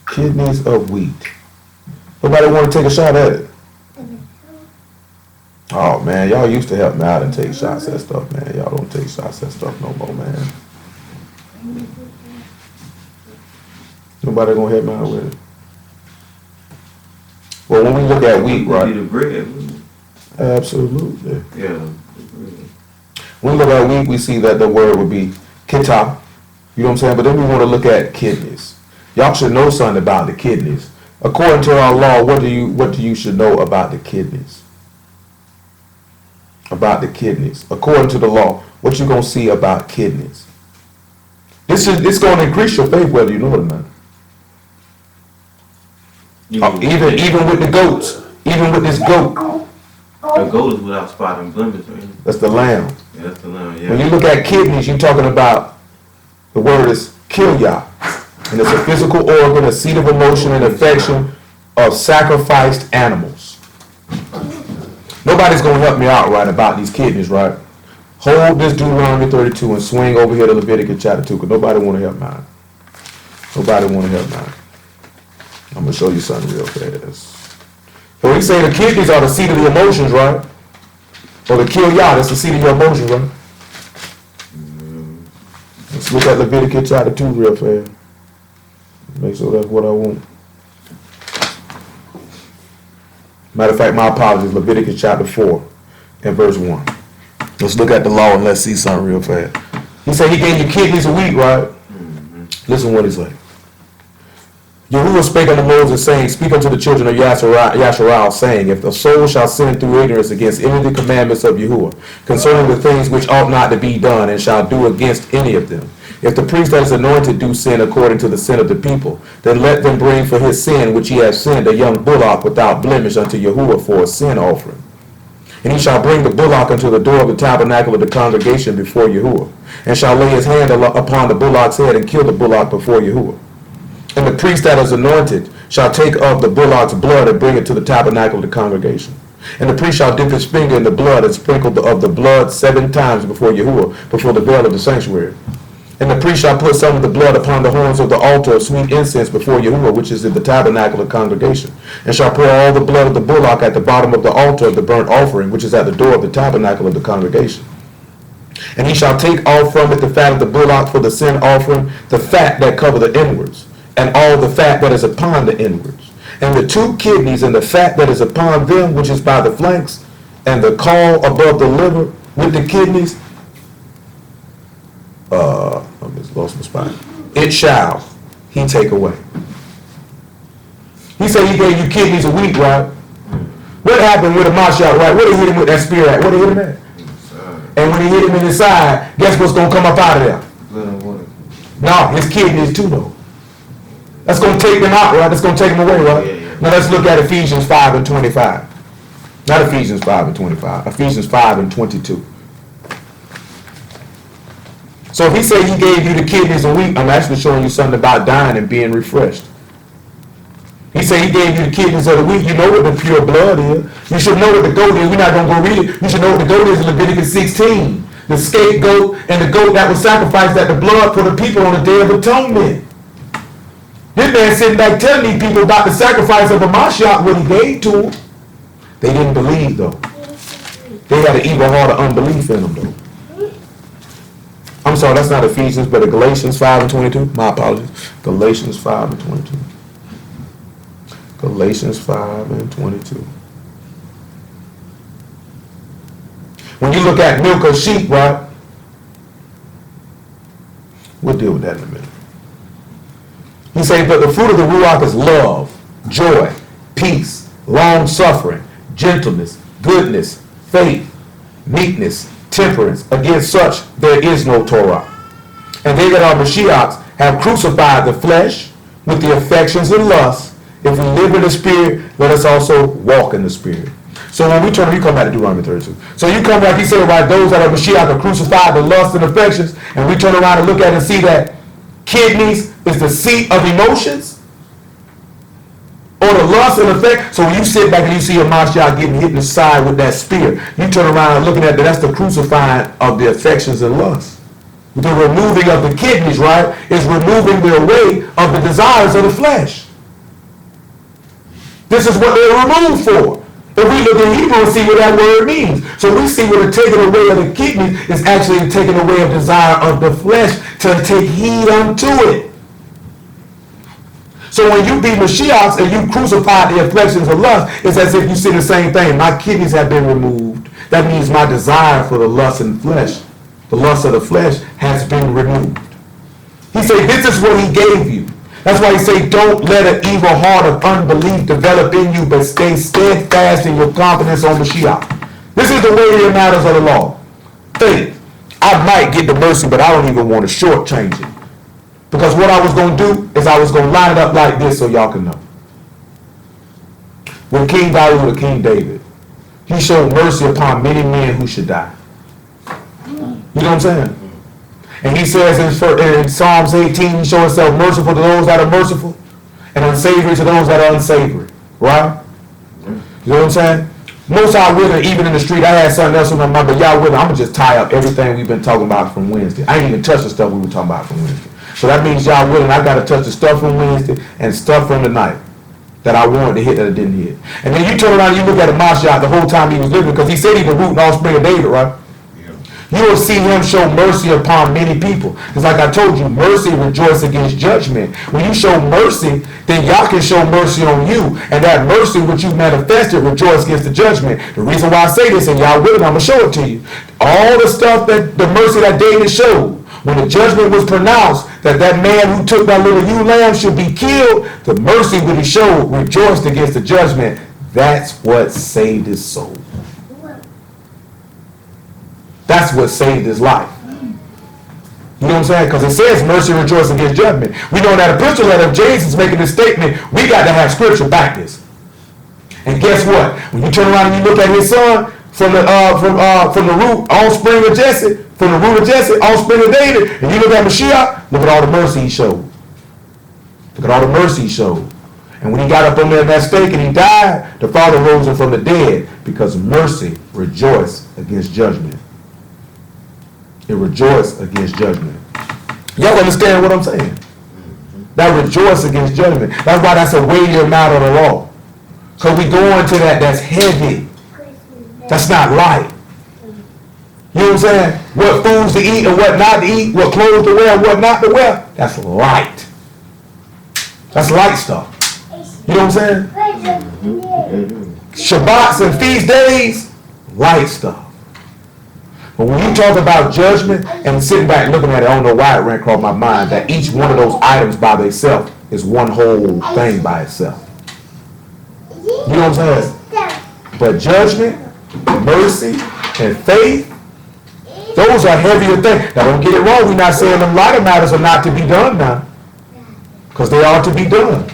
Kidneys of wheat. Nobody want to take a shot at it? Oh man, y'all used to help me out and take shots at stuff, man. Y'all don't take shots at stuff no more, man. Nobody gonna help me out with it. Well, when we look at wheat, right? The bread, wouldn't it? Absolutely. Yeah, the bread. When we look at wheat, we see that the word would be kita. You know what I'm saying? But then we want to look at kidneys. Y'all should know something about the kidneys. According to our law, what do you should know about the kidneys? About the kidneys. According to the law, what you gonna see about kidneys? It's gonna increase your faith whether you know it or not. Even with the goats, even with this goat. A goat is without spot and blemish, right? That's the lamb. Yeah, that's the lamb, yeah. When you look at kidneys, you're talking about the word is kilyah. And it's a physical organ, a seat of emotion and affection of sacrificed animals. Nobody's going to help me out right about these kidneys, right? Hold this Deuteronomy 32 and swing over here to Leviticus chapter 2 because nobody want to help me out. Nobody want to help me out. I'm going to show you something real fast. So we say the kidneys are the seat of the emotions, right? Or the kilyah, that's the seat of your emotions, right? Let's look at Leviticus chapter 2 real fast. Make sure that's what I want. Matter of fact, my apologies, Leviticus chapter 4 and verse 1. Let's look at the law and let's see something real fast. He said he gave you kidneys of wheat, right? Listen what he said. Yahuwah spake unto Moses, saying, Speak unto the children of Yasharal, saying, If the soul shall sin through ignorance against any of the commandments of Yahuwah, concerning the things which ought not to be done, and shall do against any of them, if the priest that is anointed do sin according to the sin of the people, then let them bring for his sin which he has sinned a young bullock without blemish unto Yahuwah for a sin offering. And he shall bring the bullock unto the door of the tabernacle of the congregation before Yahuwah, and shall lay his hand upon the bullock's head and kill the bullock before Yahuwah. And the priest that is anointed shall take of the bullock's blood and bring it to the tabernacle of the congregation. And the priest shall dip his finger in the blood and sprinkle of the blood 7 times before Yahuwah, before the veil of the sanctuary. And the priest shall put some of the blood upon the horns of the altar of sweet incense before Yahuwah, which is in the tabernacle of the congregation, and shall pour all the blood of the bullock at the bottom of the altar of the burnt offering, which is at the door of the tabernacle of the congregation. And he shall take off from it the fat of the bullock for the sin offering, the fat that cover the inwards, and all the fat that is upon the inwards, and the 2 kidneys and the fat that is upon them, which is by the flanks, and the caul above the liver with the kidneys. I just lost my spot. It shall he take away. He said he gave you kidneys of wheat, right? What happened with the Mashiach, right? What did he hit him with that spear at? What did he hit him at? And when he hit him in his side, guess what's going to come up out of there? No, his kidneys too, though. That's going to take them out, right? That's going to take them away, right? Yeah. Now let's look at Ephesians 5 and 25. Not Ephesians 5 and 25. Ephesians 5 and 22. So if he say he gave you the kidneys a week, I'm actually showing you something about dying and being refreshed. He said he gave you the kidneys of the week. You know what the pure blood is. You should know what the goat is. We're not going to go read it. You should know what the goat is in Leviticus 16. The scapegoat and the goat that was sacrificed at the blood for the people on the Day of Atonement. This man sitting back telling these people about the sacrifice of a Mashiach, what he gave to them. They didn't believe though. They had an evil heart of unbelief in them though. I'm sorry, that's not Ephesians, but Galatians 5 and 22. My apologies. Galatians 5 and 22. Galatians 5 and 22. When you look at milk of sheep, right? We'll deal with that in a minute. He says, but the fruit of the Ruach is love, joy, peace, long suffering, gentleness, goodness, faith, meekness, temperance. Against such there is no Torah. And they that are Mashiachs have crucified the flesh with the affections and lusts. If we live in the Spirit, let us also walk in the Spirit. So when we come back to Deuteronomy 32. So you come back, he said, right, those that are Mashiach are crucified the lusts and affections, and we turn around and look at it and see that kidneys is the seat of emotions, or the lust and affect. So when you sit back and you see a Mashiach getting hit in the side with that spear, you turn around and looking at that's the crucifying of the affections and lusts. The removing of the kidneys, right, is removing the away of the desires of the flesh. This is what they're removed for. If we look in Hebrew and see what that word means. So we see what the taking away of the kidneys is actually taking away of desire of the flesh to take heed unto it. So when you be Mashiachs and you crucify the affections of lust, it's as if you see the same thing. My kidneys have been removed. That means my desire for the lust and flesh, the lust of the flesh, has been removed. He said, this is what he gave you. That's why he say, don't let an evil heart of unbelief develop in you, but stay steadfast in your confidence on Mashiach. This is the weightier matters of the law. Faith. I might get the mercy, but I don't even want to shortchange it. Because what I was going to do is I was going to line it up like this so y'all can know. When King David was King David, he showed mercy upon many men who should die. You know what I'm saying? And he says in Psalms 18, he shows himself merciful to those that are merciful and unsavory to those that are unsavory. Right? You know what I'm saying? Most Y'all with it, even in the street, I had something else on my mind, but y'all with it, I'm going to just tie up everything we've been talking about from Wednesday. I ain't even touched the stuff we were talking about from Wednesday. So that means y'all with it, I got to touch the stuff from Wednesday and stuff from tonight that I wanted to hit that I didn't hit. And then you turn around and you look at Mashiach the whole time he was living, because he said he's the root and offspring of David, right? You will see him show mercy upon many people. Because like I told you, mercy rejoices against judgment. When you show mercy, then y'all can show mercy on you. And that mercy which you manifested rejoices against the judgment. The reason why I say this, and y'all with it, I'm going to show it to you. All the stuff that, the mercy that David showed, when the judgment was pronounced that that man who took that little ewe lamb should be killed, the mercy which he showed rejoiced against the judgment. That's what saved his soul. That's what saved his life. You know what I'm saying? Because it says mercy rejoices against judgment. We know that epistle letter of James is making this statement. We got to have scripture back this. And guess what? When you turn around and you look at his son from the root, offspring of Jesse, from the root of Jesse, offspring of David, and you look at Mashiach, look at all the mercy he showed. Look at all the mercy he showed. And when he got up on there in that stake and he died, the Father rose him from the dead because mercy rejoiced against judgment. It rejoiced against judgment. Y'all understand what I'm saying? That rejoice against judgment. That's why that's a weightier matter of the law. Because we go into that, that's heavy. That's not light. You know what I'm saying? What foods to eat and what not to eat, what clothes to wear and what not to wear, that's light. That's light stuff. You know what I'm saying? Shabbats and feast days, light stuff. But when you talk about judgment and sitting back looking at it, I don't know why it ran across my mind that each one of those items by themselves is one whole thing by itself. You know what I'm saying? But judgment, mercy, and faith, those are heavier things. Now don't get it wrong, we're not saying them lighter matters are not to be done now. Because they are to be done.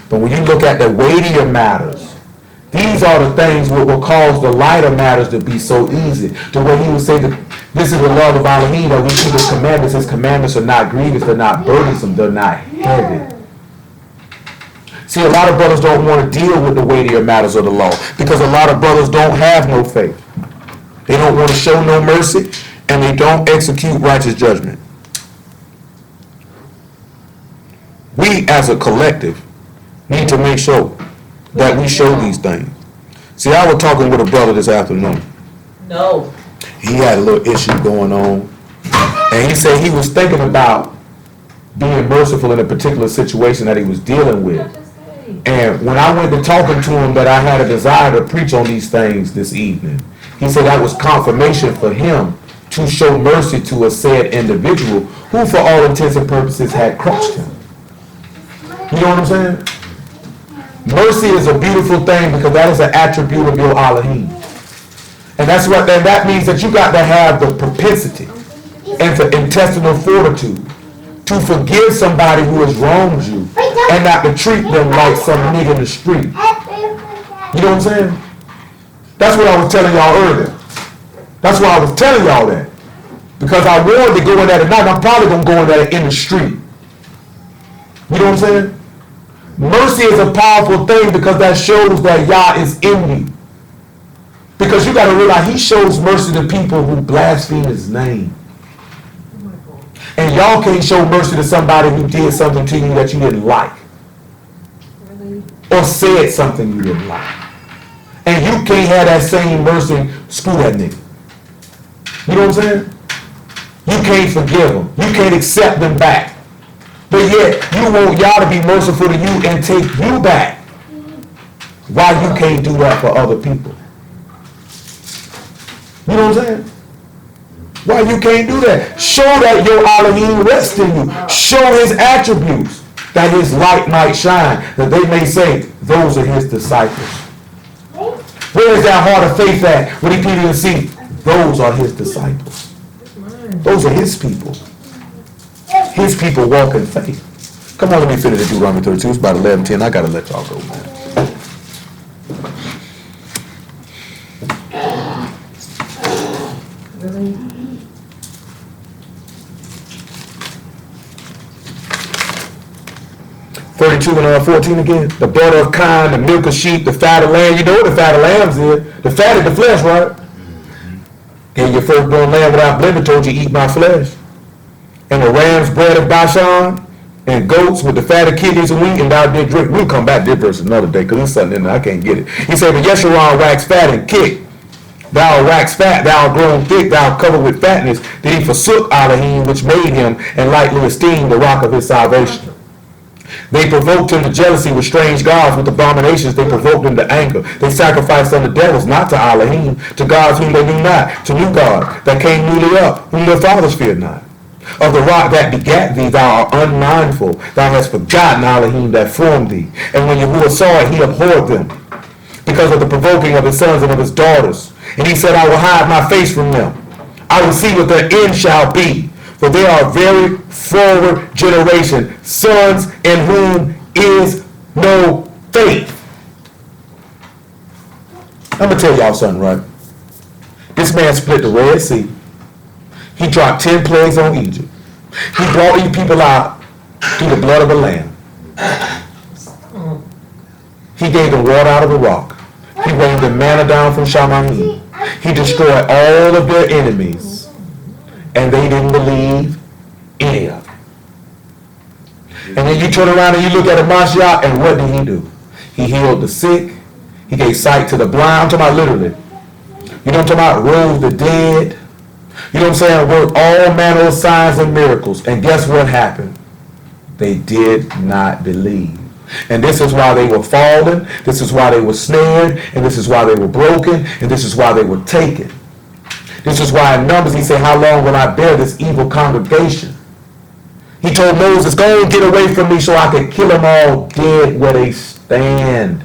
But when you look at the weightier matters, these are the things that will cause the lighter matters to be so easy. To where he would say that This is the love of Alahym, that we keep his commandments. His commandments are not grievous, they're not burdensome, they're not heavy. See, a lot of brothers don't want to deal with the weightier matters of the law because a lot of brothers don't have no faith. They don't want to show no mercy, and they don't execute righteous judgment. We, as a collective, need to make sure that we show these things. See, I was talking with a brother this afternoon. No. He had a little issue going on, and he said he was thinking about being merciful in a particular situation that he was dealing with. And when I went to talking to him that I had a desire to preach on these things this evening, he said that was confirmation for him to show mercy to a said individual who, for all intents and purposes, had crossed him. You know what I'm saying? Mercy is a beautiful thing because that is an attribute of your Alahym. And that's what, and that means that you got to have the propensity and the intestinal fortitude to forgive somebody who has wronged you and not to treat them like some nigga in the street. You know what I'm saying? That's what I was telling y'all earlier. That's why I was telling y'all that. Because I wanted to go in there tonight, I'm probably going to go in there in the street. You know what I'm saying? Mercy is a powerful thing because that shows that Yah is in you. Because you got to realize he shows mercy to people who blaspheme his name. And y'all can't show mercy to somebody who did something to you that you didn't like. Or said something you didn't like. And you can't have that same mercy, screw that nigga. You know what I'm saying? You can't forgive them. You can't accept them back. But yet, you want y'all to be merciful to you and take you back. Why you can't do that for other people? You know what I'm saying? Why you can't do that? Show that your Alahym rests in you. Show his attributes, that his light might shine, that they may say, those are his disciples. Where is that heart of faith at when he can see? Those are his disciples. Those are his people. His people walk in faith. Come on, let me finish Deuteronomy 32. It's about 11:10. I got to let y'all go, man. Really? And 14 again. The butter of kine, the milk of sheep, the fat of lamb. You know what the fat of lambs is. The fat is the flesh, right? And your firstborn lamb without blemish told you, eat my flesh. And the ram's bread of Bashan, and goats with the fat of kidneys and wheat, and thou did drink. We'll come back to this verse another day, because there's something in there, I can't get it. He said, but Yeshurun waxed fat and kicked. Thou waxed fat, thou grown thick, thou covered with fatness. Then he forsook Alahym, which made him, and lightly esteemed the rock of his salvation. They provoked him to jealousy with strange gods, with abominations. They provoked him to anger. They sacrificed unto devils, not to Alahym, to gods whom they knew not, to new God that came newly up, whom their fathers feared not. Of the rock that begat thee, thou art unmindful. Thou hast forgotten Alahym that formed thee. And when Yahuwah saw it, he abhorred them, because of the provoking of his sons and of his daughters. And he said, I will hide my face from them. I will see what their end shall be. For they are a very forward generation, sons in whom is no faith. I'm going to tell y'all something, right? This man split the Red Sea. He dropped 10 plagues on Egypt. He brought these people out through the blood of a lamb. He gave them water out of a rock. He rained the manna down from Shamayim. He destroyed all of their enemies. And they didn't believe any of it. And then you turn around and you look at Mashiach, and what did he do? He healed the sick. He gave sight to the blind. I'm talking about literally. You know what I'm talking about? Rose the dead. You know what I'm saying? Worked all manner of signs and miracles. And guess what happened? They did not believe. And this is why they were fallen. This is why they were snared. And this is why they were broken. And this is why they were taken. This is why in Numbers he said, how long will I bear this evil congregation? He told Moses, go and get away from me so I can kill them all dead where they stand.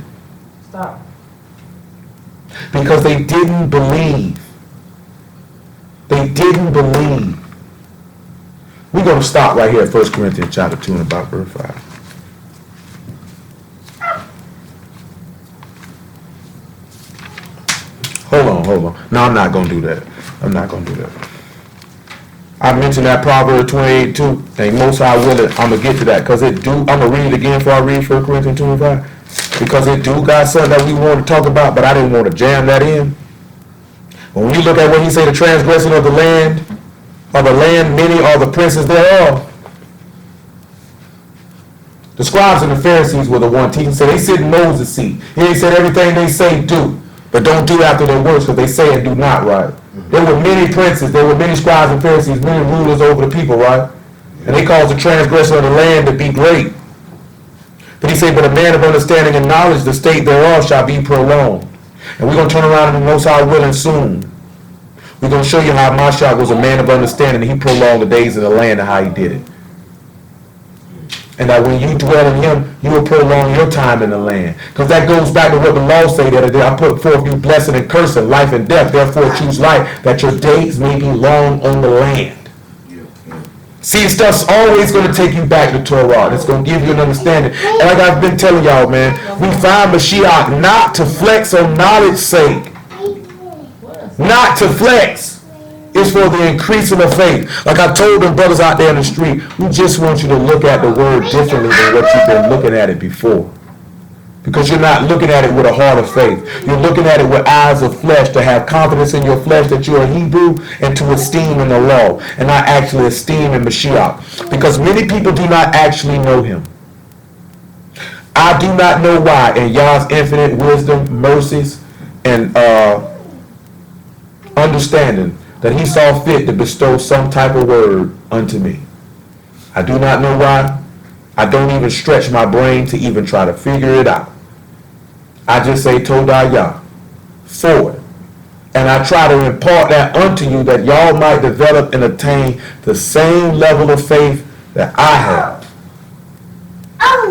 Stop. Because they didn't believe. They didn't believe. We're going to stop right here at 1 Corinthians chapter 2 and about verse 5. Hold on. No, I'm not going to do that. I'm not going to do that. I mentioned that Proverbs 28 too. And most high willing, I'm gonna get to that because it do. I'm gonna read it again before I read 1 Corinthians 25 because it do got something that we want to talk about, but I didn't want to jam that in. When we look at what he say, the transgression of the land, many are the princes thereof. The scribes and the Pharisees were the one teaching. So they sit in Moses' seat. He said everything they say do, but don't do after their works because they say and do not, right? There were many princes, there were many scribes and Pharisees, many rulers over the people, right? And they caused the transgression of the land to be great. But he said, but a man of understanding and knowledge, the state thereof shall be prolonged. And we're going to turn around and the Most High willing soon. We're going to show you how Mashiach was a man of understanding and he prolonged the days of the land and how he did it. And that when you dwell in him, you will prolong your time in the land. Because that goes back to what the law say that I put forth you blessing and cursing, life and death. Therefore choose life, that your days may be long on the land. See, stuff's always going to take you back to Torah. It's going to give you an understanding. And like I've been telling y'all, man, we find Mashiach not to flex on knowledge's sake. Not to flex. It's for the increasing of faith. Like I told them brothers out there in the street, we just want you to look at the word differently than what you've been looking at it before. Because you're not looking at it with a heart of faith. You're looking at it with eyes of flesh, to have confidence in your flesh that you're a Hebrew, and to esteem in the law, and not actually esteem in Mashiach. Because many people do not actually know him. I do not know why, in Yah's infinite wisdom, mercies, and understanding, that he saw fit to bestow some type of word unto me. I do not know why. I don't even stretch my brain to even try to figure it out. I just say Todah Yah, forward. And I try to impart that unto you that y'all might develop and attain the same level of faith that I have.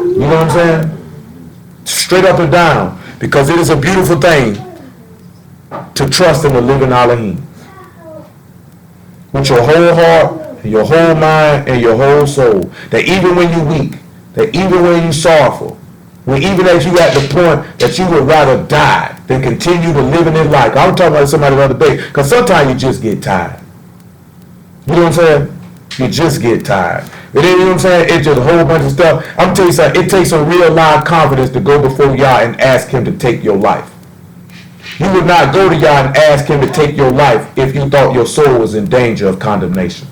You know what I'm saying? Straight up and down. Because it is a beautiful thing to trust in the living Alahym. With your whole heart, and your whole mind, and your whole soul. That even when you're weak, that even when you're sorrowful, when even as you at the point that you would rather die than continue to live in this life. I was talking about somebody the other day, because sometimes you just get tired. You know what I'm saying? You just get tired. But then, you know what I'm saying? It's just a whole bunch of stuff. I'm going to tell you something. It takes some real live confidence to go before Yah and ask him to take your life. You would not go to Yah and ask him to take your life if you thought your soul was in danger of condemnation.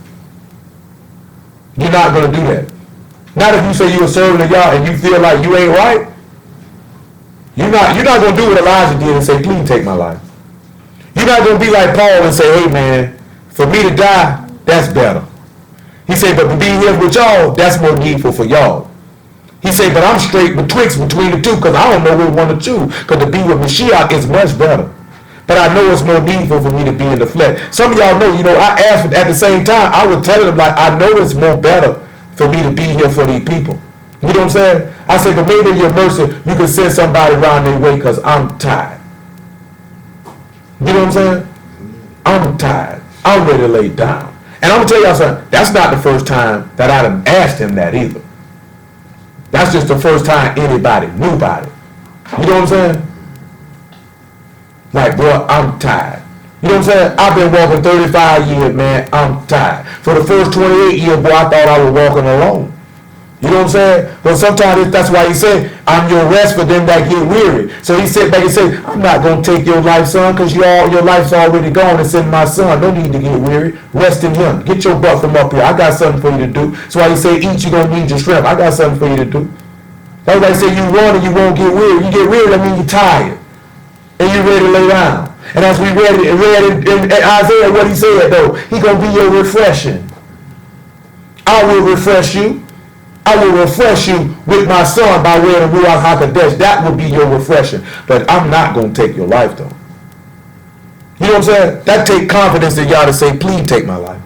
You're not going to do that. Not if you say you're serving to Yah and you feel like you ain't right. You're not going to do what Elijah did and say, please take my life. You're not going to be like Paul and say, hey man, for me to die, that's better. He said, but to be here with y'all, that's more needful for y'all. He said, but I'm straight between the two because I don't know which one to choose. Because to be with Mashiach is much better. But I know it's more needful for me to be in the flesh. Some of y'all know, I asked at the same time, I would tell them like, I know it's more better for me to be here for these people. You know what I'm saying? I said, but maybe in your mercy, you can send somebody around their way because I'm tired. You know what I'm saying? I'm tired. I'm ready to lay down. And I'm going to tell y'all something, that's not the first time that I done asked him that either. That's just the first time anybody knew about it. You know what I'm saying? Like, boy, I'm tired. You know what I'm saying? I've been walking 35 years, man. I'm tired. For the first 28 years, boy, I thought I was walking alone. You know what I'm saying? But sometimes that's why he said, I'm your rest for them that get weary. So he said back and said, I'm not going to take your life, son, because your life's already gone. It's in my son. No need to get weary. Rest in him. Get your butt from up here. I got something for you to do. So why he say, eat, you're going to need your strength. I got something for you to do. That's why he say, you run and you won't get weary. You get weary, that means you're tired. And you're ready to lay down. And as we read in Isaiah, what he said, though, he going to be your refreshing. I will refresh you. I will refresh you with my son by way of the Ruach HaKodesh. That will be your refreshing. But I'm not going to take your life, though. You know what I'm saying? That take confidence in y'all to say, please take my life.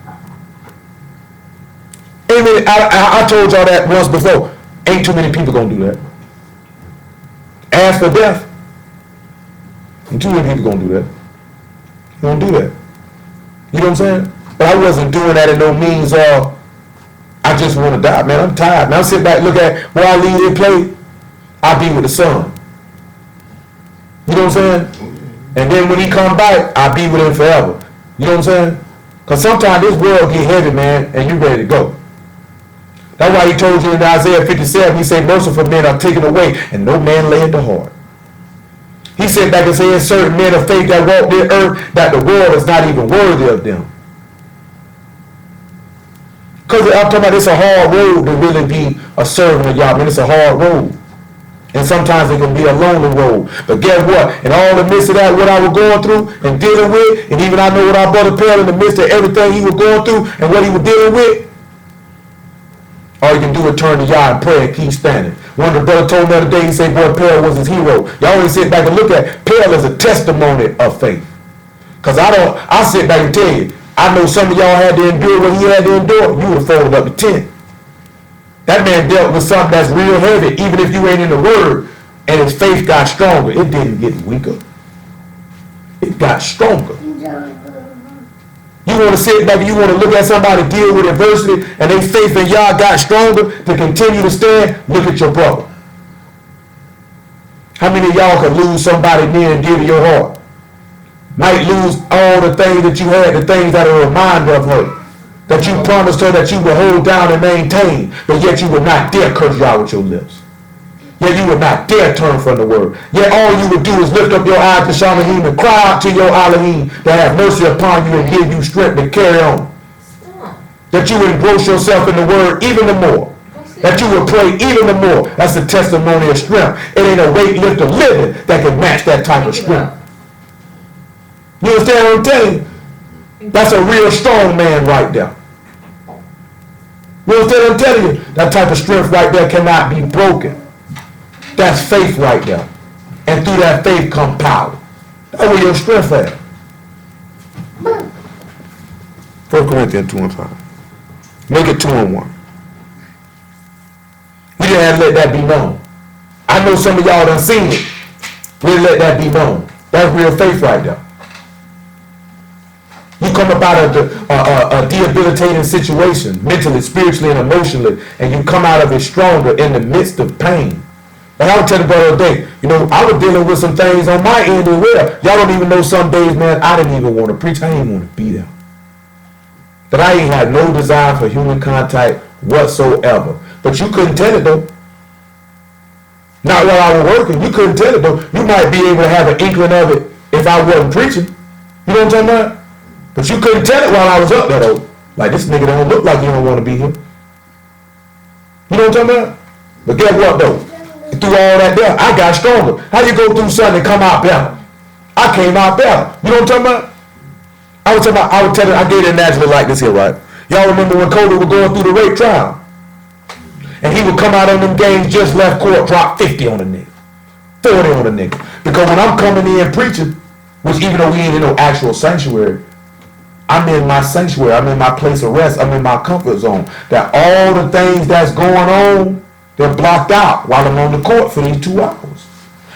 Amen. I told y'all that once before. Ain't too many people going to do that. As for death, ain't too many people going to do that. You don't do that. You know what I'm saying? But I wasn't doing that in no means of I just want to die, man. I'm tired. Now sit back, look at where I leave and play. I'll be with the son. You know what I'm saying? And then when he come back, I'll be with him forever. You know what I'm saying? Because sometimes this world get heavy, man, and you ready to go. That's why he told you in Isaiah 57, he said, merciful men are taken away, and no man lay at the heart. He said back and said, certain men of faith that walk the earth, that the world is not even worthy of them. Because I'm talking about it's a hard road to really be a servant of Yahweh. It's a hard road. And sometimes it can be a lonely road. But guess what? In all the midst of that, what I was going through and dealing with, and even I know what our brother Pell in the midst of everything he was going through and what he was dealing with, all you can do is turn to Yah and pray and keep standing. One of the brothers told me the other day, he said, boy, Pell was his hero. Y'all always sit back and look at Pell as a testimony of faith. Because I sit back and tell you, I know some of y'all had to endure what he had to endure. You would have folded up the tent. That man dealt with something that's real heavy, even if you ain't in the word, and his faith got stronger. It didn't get weaker. It got stronger. You want to sit back and you want to look at somebody deal with adversity and their faith in Yah got stronger to continue to stand? Look at your brother. How many of y'all could lose somebody near and dear to your heart? Might lose all the things that you had, the things that are a reminder of her, that you promised her that you would hold down and maintain, but yet you would not dare curse Yah with your lips. Yet you would not dare turn from the word. Yet all you would do is lift up your eyes to Alahym and cry out to your Alahym to have mercy upon you and give you strength to carry on. That you would engross yourself in the word even the more. That you would pray even the more. That's a testimony of strength. It ain't a weightlifter living that can match that type of strength. You understand what I'm telling you? That's a real strong man right there. You understand what I'm telling you? That type of strength right there cannot be broken. That's faith right there. And through that faith come power. That's where your strength at. 1 Corinthians 2 and 5. Make it 2 and 1. We didn't have to let that be known. I know some of y'all done seen it. We didn't let that be known. That's real faith right there. You come up out of a debilitating situation, mentally, spiritually, and emotionally, and you come out of it stronger in the midst of pain. Like I was telling the brother today, you know, I was dealing with some things on my end as well. Y'all don't even know some days, man, I didn't even want to preach. I didn't want to be there. But I ain't had no desire for human contact whatsoever. But you couldn't tell it though. Not while I was working. You couldn't tell it though. You might be able to have an inkling of it if I wasn't preaching. You know what I'm talking about? But you couldn't tell it while I was up there though. Like, this nigga don't look like he don't want to be here. You know what I'm talking about? But guess what though? Through all that there, I got stronger. How you go through something and come out better? I came out better. You know what I'm talking about? I gave it a naturally like this here, right? Y'all remember when Kobe was going through the rape trial? And he would come out on them games, just left court, drop 50 on the nigga. 40 on the nigga. Because when I'm coming in preaching, which even though we ain't in no actual sanctuary, I'm in my sanctuary, I'm in my place of rest, I'm in my comfort zone. That all the things that's going on, they're blocked out while I'm on the court for these 2 hours.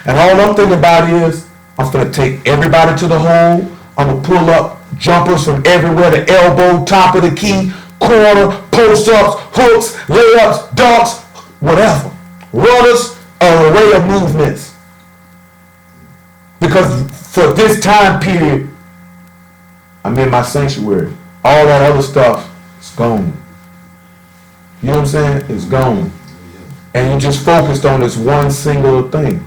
And all I'm thinking about is, I'm going to take everybody to the hole, I'm going to pull up jumpers from everywhere, the elbow, top of the key, corner, post-ups, hooks, layups, dunks, whatever. Runners, an array of movements. Because for this time period, I'm in my sanctuary. All that other stuff is gone. You know what I'm saying? It's gone. And you just focused on this one single thing.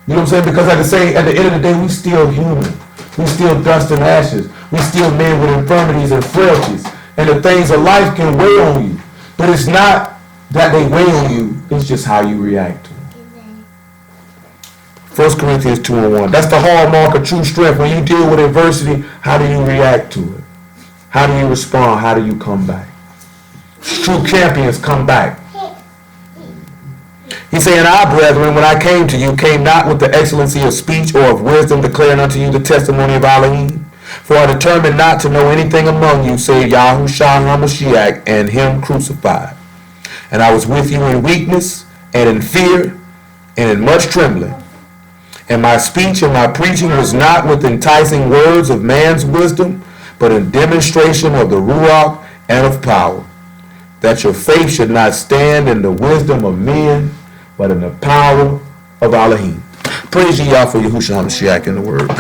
You know what I'm saying? Because at the end of the day, we still human. We still dust and ashes. We still men with infirmities and frailties. And the things of life can weigh on you. But it's not that they weigh on you. It's just how you react to them. 1 Corinthians 2 and 1. That's the hallmark of true strength. When you deal with adversity, how do you react to it? How do you respond? How do you come back? True champions come back. He's saying, I, brethren, when I came to you, came not with the excellency of speech or of wisdom, declaring unto you the testimony of Alahym. For I determined not to know anything among you, save Yahushua HaMashiach and him crucified. And I was with you in weakness, and in fear, and in much trembling. And my speech and my preaching was not with enticing words of man's wisdom, but in demonstration of the Ruach and of power, that your faith should not stand in the wisdom of men, but in the power of Alahym. Praise ye Yah for Yahushua HaMashiach in the word.